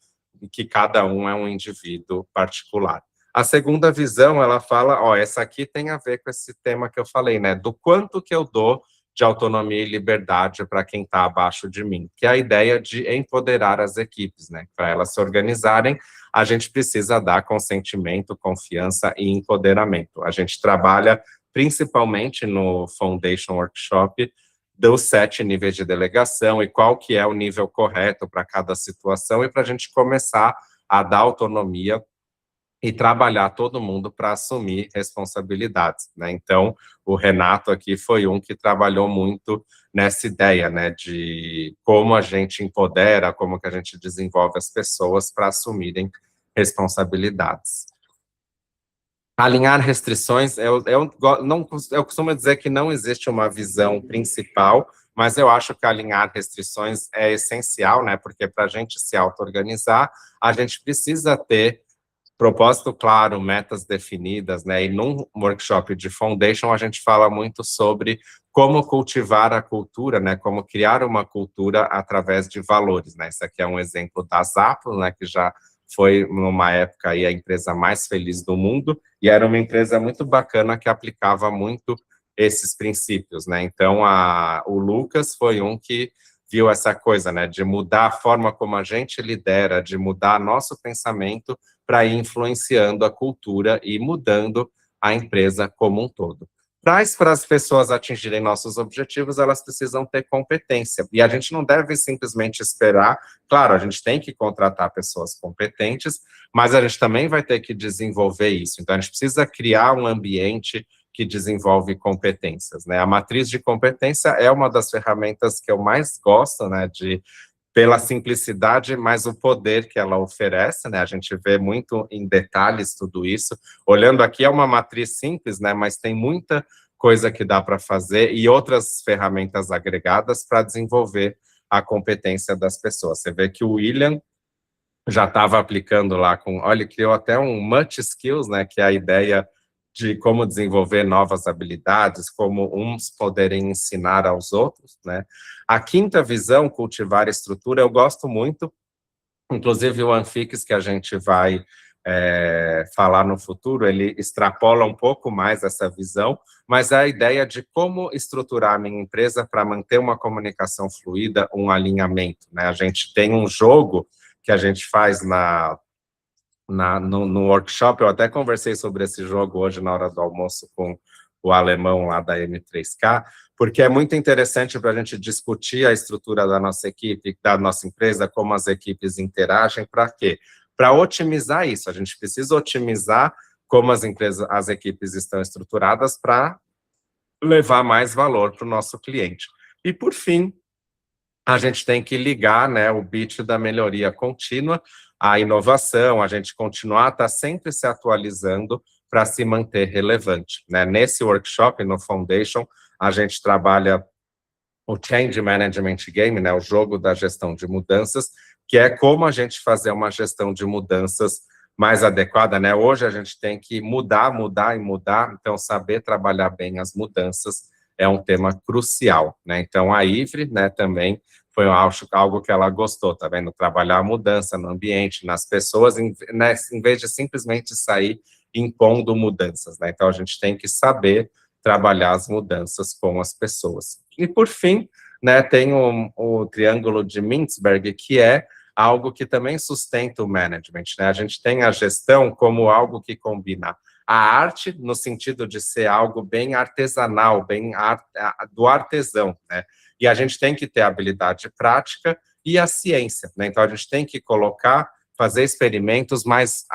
que cada um é um indivíduo particular. A segunda visão, ela fala, essa aqui tem a ver com esse tema que eu falei, né, do quanto que eu dou de autonomia e liberdade para quem está abaixo de mim, que é a ideia de empoderar as equipes, né, para elas se organizarem. A gente precisa dar consentimento, confiança e empoderamento. A gente trabalha principalmente no Foundation Workshop dos 7 níveis de delegação e qual que é o nível correto para cada situação e para a gente começar a dar autonomia e trabalhar todo mundo para assumir responsabilidades, né? Então, o Renato aqui foi um que trabalhou muito nessa ideia, né, de como a gente empodera, como que a gente desenvolve as pessoas para assumirem responsabilidades. Alinhar restrições, eu costumo dizer que não existe uma visão principal, mas eu acho que alinhar restrições é essencial, né, porque para a gente se auto-organizar, a gente precisa ter propósito claro, metas definidas, né? E num workshop de Foundation a gente fala muito sobre como cultivar a cultura, né? Como criar uma cultura através de valores, né? Esse aqui é um exemplo da Zappos, né? Que já foi numa época aí a empresa mais feliz do mundo e era uma empresa muito bacana que aplicava muito esses princípios, né? Então o Lucas foi um que viu essa coisa, né? De mudar a forma como a gente lidera, de mudar nosso pensamento para ir influenciando a cultura e mudando a empresa como um todo. Para as pessoas atingirem nossos objetivos, elas precisam ter competência. E a gente não deve simplesmente esperar. Claro, a gente tem que contratar pessoas competentes, mas a gente também vai ter que desenvolver isso. Então, a gente precisa criar um ambiente que desenvolve competências, né? A matriz de competência é uma das ferramentas que eu mais gosto, né, pela simplicidade, mas o poder que ela oferece, né? A gente vê muito em detalhes tudo isso. Olhando aqui é uma matriz simples, né? Mas tem muita coisa que dá para fazer e outras ferramentas agregadas para desenvolver a competência das pessoas. Você vê que o William já estava aplicando lá olha, criou até um Much Skills, né? Que é a ideia de como desenvolver novas habilidades, como uns poderem ensinar aos outros, né? A quinta visão, cultivar estrutura, eu gosto muito, inclusive o Anfix, que a gente vai falar no futuro, ele extrapola um pouco mais essa visão, mas é a ideia de como estruturar a minha empresa para manter uma comunicação fluida, um alinhamento, né? A gente tem um jogo que a gente faz no workshop, eu até conversei sobre esse jogo hoje na hora do almoço com o alemão lá da M3K, porque é muito interessante para a gente discutir a estrutura da nossa equipe, da nossa empresa, como as equipes interagem, para quê? Para otimizar isso, a gente precisa otimizar como as equipes estão estruturadas para levar mais valor para o nosso cliente. E, por fim, a gente tem que ligar, né, o bit da melhoria contínua, a inovação, a gente continuar a estar sempre se atualizando para se manter relevante, né? Nesse workshop, no Foundation, a gente trabalha o Change Management Game, né, o jogo da gestão de mudanças, que é como a gente fazer uma gestão de mudanças mais adequada, né? Hoje a gente tem que mudar, então saber trabalhar bem as mudanças é um tema crucial, né? Então a Ivre, né, também foi algo que ela gostou, tá vendo? Trabalhar a mudança no ambiente, nas pessoas, né, em vez de simplesmente sair impondo mudanças, né? Então a gente tem que saber trabalhar as mudanças com as pessoas. E por fim, né, tem o triângulo de Mintzberg, que é algo que também sustenta o management, né? A gente tem a gestão como algo que combina a arte, no sentido de ser algo bem artesanal, bem do artesão, né? E a gente tem que ter a habilidade prática e a ciência, né? Então, a gente tem que fazer experimentos, mas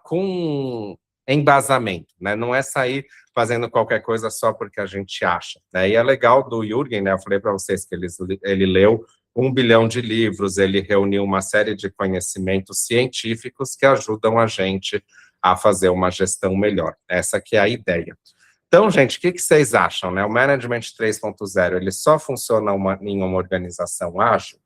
com embasamento, né? Não é sair fazendo qualquer coisa só porque a gente acha, né? E é legal do Jürgen, né? Eu falei para vocês que ele leu 1 bilhão de livros, ele reuniu uma série de conhecimentos científicos que ajudam a gente a fazer uma gestão melhor. Essa que é a ideia. Então, gente, o que vocês acham, né? O Management 3.0, ele só funciona em uma organização ágil?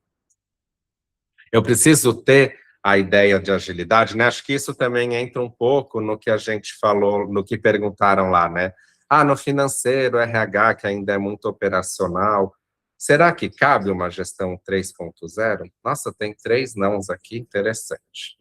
Eu preciso ter a ideia de agilidade, né? Acho que isso também entra um pouco no que a gente falou, no que perguntaram lá, né? No financeiro, RH, que ainda é muito operacional, será que cabe uma gestão 3.0? Nossa, tem 3 nãos aqui, interessante.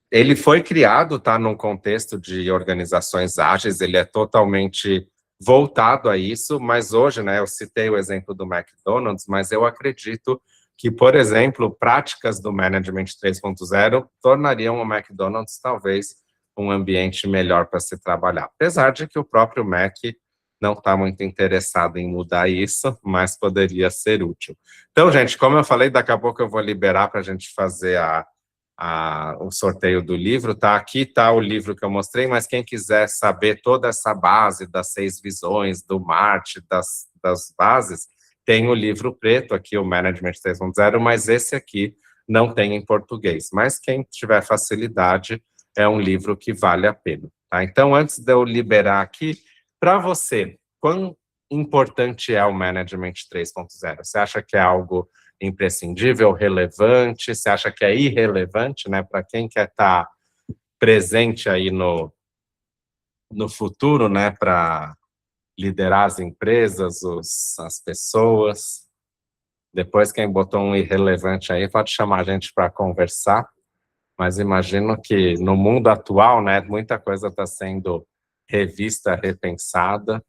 Ele foi criado, tá, num contexto de organizações ágeis, ele é totalmente voltado a isso, mas hoje, né, eu citei o exemplo do McDonald's, mas eu acredito que, por exemplo, práticas do Management 3.0 tornariam o McDonald's, talvez, um ambiente melhor para se trabalhar. Apesar de que o próprio Mac não está muito interessado em mudar isso, mas poderia ser útil. Então, gente, como eu falei, daqui a pouco eu vou liberar para a gente fazer o sorteio do livro, tá? Aqui tá o livro que eu mostrei, mas quem quiser saber toda essa base das 6 visões, do Marte, das bases, tem o livro preto aqui, o Management 3.0, mas esse aqui não tem em português. Mas quem tiver facilidade, é um livro que vale a pena, tá? Então, antes de eu liberar aqui, para você, quão importante é o Management 3.0? Você acha que é algo imprescindível, relevante? Você acha que é irrelevante, né? Para quem quer estar presente aí no futuro, né? Para liderar as empresas, as pessoas. Depois, quem botou um irrelevante aí, pode chamar a gente para conversar. Mas imagino que no mundo atual, né? Muita coisa está sendo revista, repensada.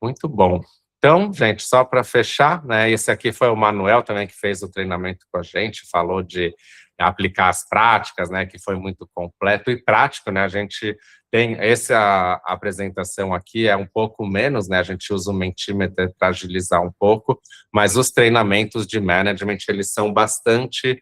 Muito bom. Então, gente, só para fechar, né, esse aqui foi o Manuel também que fez o treinamento com a gente, falou de aplicar as práticas, né, que foi muito completo e prático, né, a gente tem, essa apresentação aqui é um pouco menos, né, a gente usa o Mentimeter para agilizar um pouco, mas os treinamentos de management, eles são bastante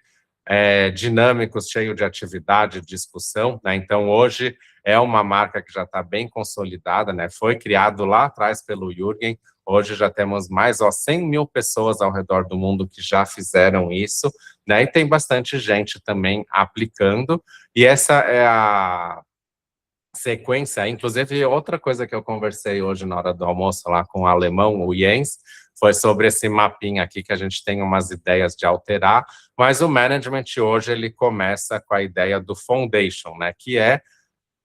dinâmicos, cheios de atividade, discussão, né, então hoje é uma marca que já está bem consolidada, né, foi criado lá atrás pelo Jürgen. Hoje já temos mais de 100 mil pessoas ao redor do mundo que já fizeram isso, né? E tem bastante gente também aplicando. E essa é a sequência. Inclusive, outra coisa que eu conversei hoje na hora do almoço lá com o alemão, o Jens, foi sobre esse mapinha aqui que a gente tem umas ideias de alterar, mas o management hoje ele começa com a ideia do foundation, né? Que é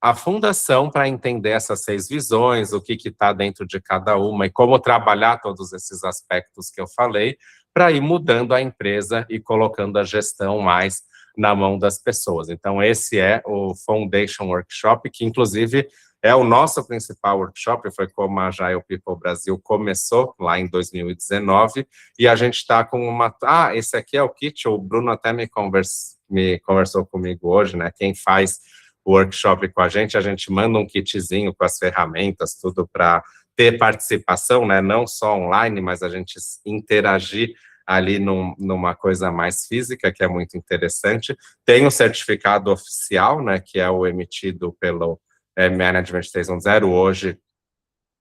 a fundação para entender essas 6 visões, o que está dentro de cada uma e como trabalhar todos esses aspectos que eu falei, para ir mudando a empresa e colocando a gestão mais na mão das pessoas. Então, esse é o Foundation Workshop, que inclusive é o nosso principal workshop, foi como a Agile People Brasil começou lá em 2019, e a gente está com uma... esse aqui é o kit, o Bruno até me conversou comigo hoje, né? Quem faz workshop com a gente manda um kitzinho com as ferramentas, tudo para ter participação, né? Não só online, mas a gente interagir ali numa coisa mais física, que é muito interessante. Tem o certificado oficial, né? Que é o emitido pelo Management 3.0, hoje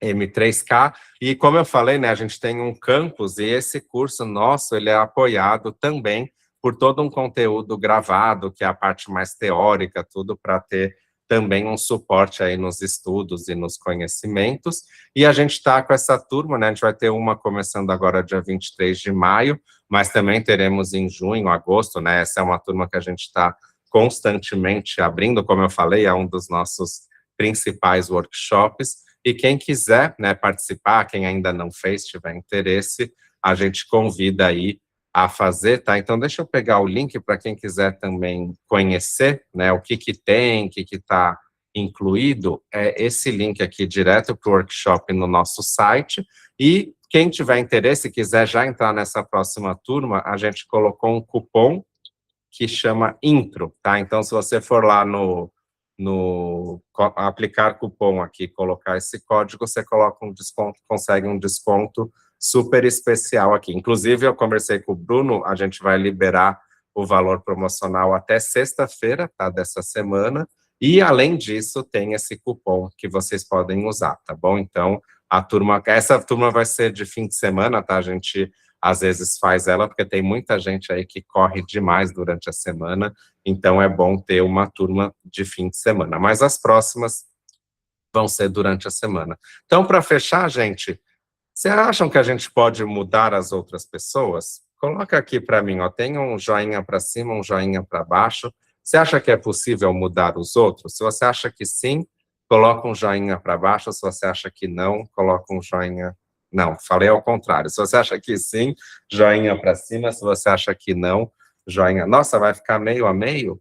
M3K, e como eu falei, né, a gente tem um campus, e esse curso nosso, ele é apoiado também por todo um conteúdo gravado, que é a parte mais teórica, tudo para ter também um suporte aí nos estudos e nos conhecimentos. E a gente está com essa turma, né? A gente vai ter uma começando agora dia 23 de maio, mas também teremos em junho, agosto, né? Essa é uma turma que a gente está constantemente abrindo, como eu falei, é um dos nossos principais workshops. E quem quiser, né, participar, quem ainda não fez, tiver interesse, a gente convida aí a fazer, tá? Então, deixa eu pegar o link para quem quiser também conhecer, né, o que tem, o que está incluído, é esse link aqui direto para o workshop no nosso site, e quem tiver interesse e quiser já entrar nessa próxima turma, a gente colocou um cupom que chama Intro, tá? Então, se você for lá no aplicar cupom aqui, colocar esse código, você coloca um desconto, consegue um desconto super especial aqui. Inclusive, eu conversei com o Bruno, a gente vai liberar o valor promocional até sexta-feira, tá, dessa semana, e além disso, tem esse cupom que vocês podem usar, tá bom? Então, essa turma vai ser de fim de semana, tá? A gente às vezes faz ela, porque tem muita gente aí que corre demais durante a semana, então é bom ter uma turma de fim de semana. Mas as próximas vão ser durante a semana. Então, para fechar, gente, vocês acham que a gente pode mudar as outras pessoas? Coloca aqui para mim, ó, tem um joinha para cima, um joinha para baixo. Você acha que é possível mudar os outros? Se você acha que sim, coloca um joinha para baixo. Se você acha que não, coloca um joinha. Não, falei ao contrário. Se você acha que sim, joinha para cima. Se você acha que não, joinha. Nossa, vai ficar meio a meio?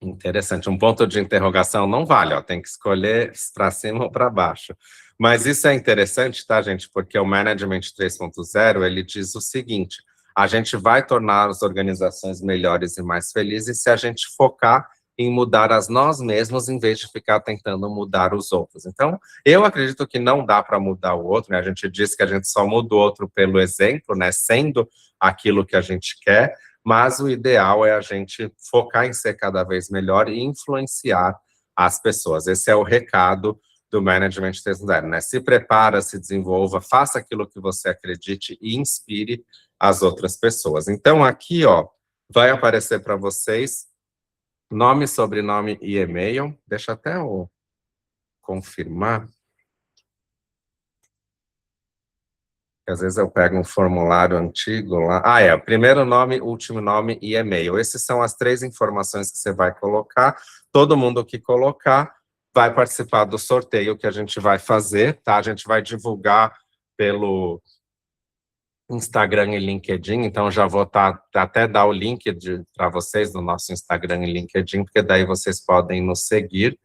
Interessante, um ponto de interrogação não vale, ó, tem que escolher para cima ou para baixo. Mas isso é interessante, tá, gente? Porque o Management 3.0, ele diz o seguinte: a gente vai tornar as organizações melhores e mais felizes se a gente focar em mudar as nós mesmos, em vez de ficar tentando mudar os outros. Então, eu acredito que não dá para mudar o outro, né? A gente diz que a gente só muda o outro pelo exemplo, né? Sendo aquilo que a gente quer, mas o ideal é a gente focar em ser cada vez melhor e influenciar as pessoas. Esse é o recado do Management 3.0, né? Se prepara, se desenvolva, faça aquilo que você acredite e inspire as outras pessoas. Então, aqui, ó, vai aparecer para vocês nome, sobrenome e e-mail. Deixa até eu confirmar. Às vezes eu pego um formulário antigo lá. Ah, é, primeiro nome, último nome e e-mail. Essas são as 3 informações que você vai colocar. Todo mundo que colocar vai participar do sorteio que a gente vai fazer, tá? A gente vai divulgar pelo Instagram e LinkedIn, então já vou até dar o link para vocês no nosso Instagram e LinkedIn, porque daí vocês podem nos seguir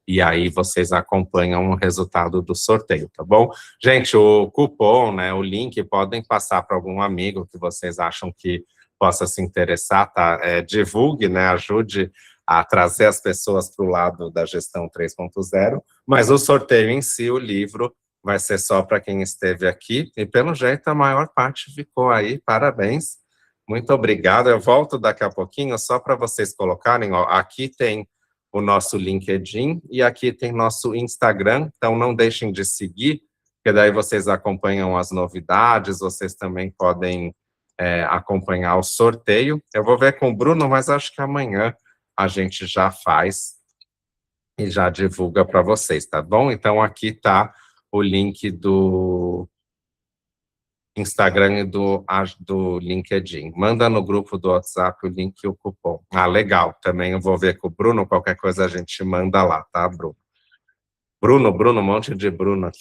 e aí vocês acompanham o resultado do sorteio, tá bom? Gente, o cupom, né, o link, podem passar para algum amigo que vocês acham que possa se interessar, tá? Divulgue, né, ajude a trazer as pessoas para o lado da gestão 3.0, mas o sorteio em si, o livro, vai ser só para quem esteve aqui, e pelo jeito a maior parte ficou aí, parabéns, muito obrigado, eu volto daqui a pouquinho, só para vocês colocarem, ó, aqui tem o nosso LinkedIn, e aqui tem nosso Instagram, então não deixem de seguir, porque daí vocês acompanham as novidades, vocês também podem acompanhar o sorteio, eu vou ver com o Bruno, mas acho que amanhã a gente já faz, e já divulga para vocês, tá bom? Então aqui está o link do Instagram e do LinkedIn. Manda no grupo do WhatsApp o link e o cupom. Ah, legal. Também eu vou ver com o Bruno, qualquer coisa a gente manda lá, tá, Bruno? Bruno, um monte de Bruno aqui.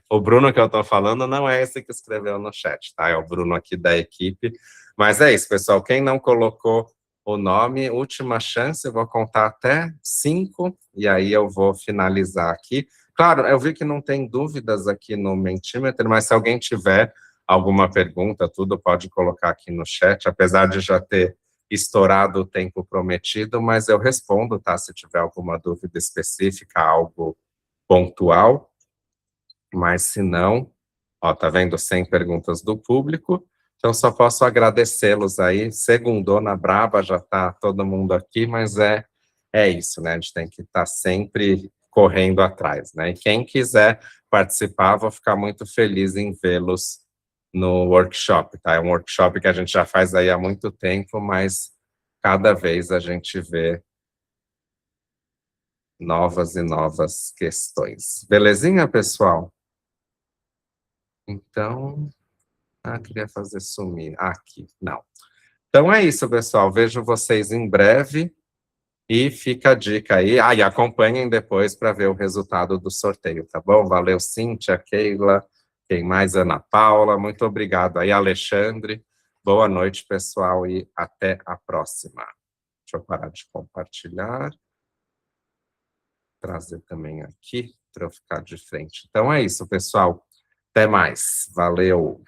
O Bruno que eu tô falando não é esse que escreveu no chat, tá? É o Bruno aqui da equipe. Mas é isso, pessoal. Quem não colocou o nome, última chance, eu vou contar até 5, e aí eu vou finalizar aqui. Claro, eu vi que não tem dúvidas aqui no Mentimeter, mas se alguém tiver alguma pergunta, tudo pode colocar aqui no chat, apesar de já ter estourado o tempo prometido, mas eu respondo, tá? Se tiver alguma dúvida específica, algo pontual, mas se não, ó, tá vendo 100 perguntas do público, então só posso agradecê-los aí, segundou na braba, já tá todo mundo aqui, mas é isso, né, a gente tem que estar sempre correndo atrás, né, e quem quiser participar, vou ficar muito feliz em vê-los no workshop, tá, é um workshop que a gente já faz aí há muito tempo, mas cada vez a gente vê novas e novas questões. Belezinha, pessoal? Então, queria fazer sumir. Aqui, não. Então é isso, pessoal. Vejo vocês em breve. E fica a dica aí. E acompanhem depois para ver o resultado do sorteio, tá bom? Valeu, Cíntia, Keila, quem mais? Ana Paula. Muito obrigado aí, Alexandre. Boa noite, pessoal, e até a próxima. Deixa eu parar de compartilhar. Trazer também aqui para eu ficar de frente. Então é isso, pessoal. Até mais. Valeu.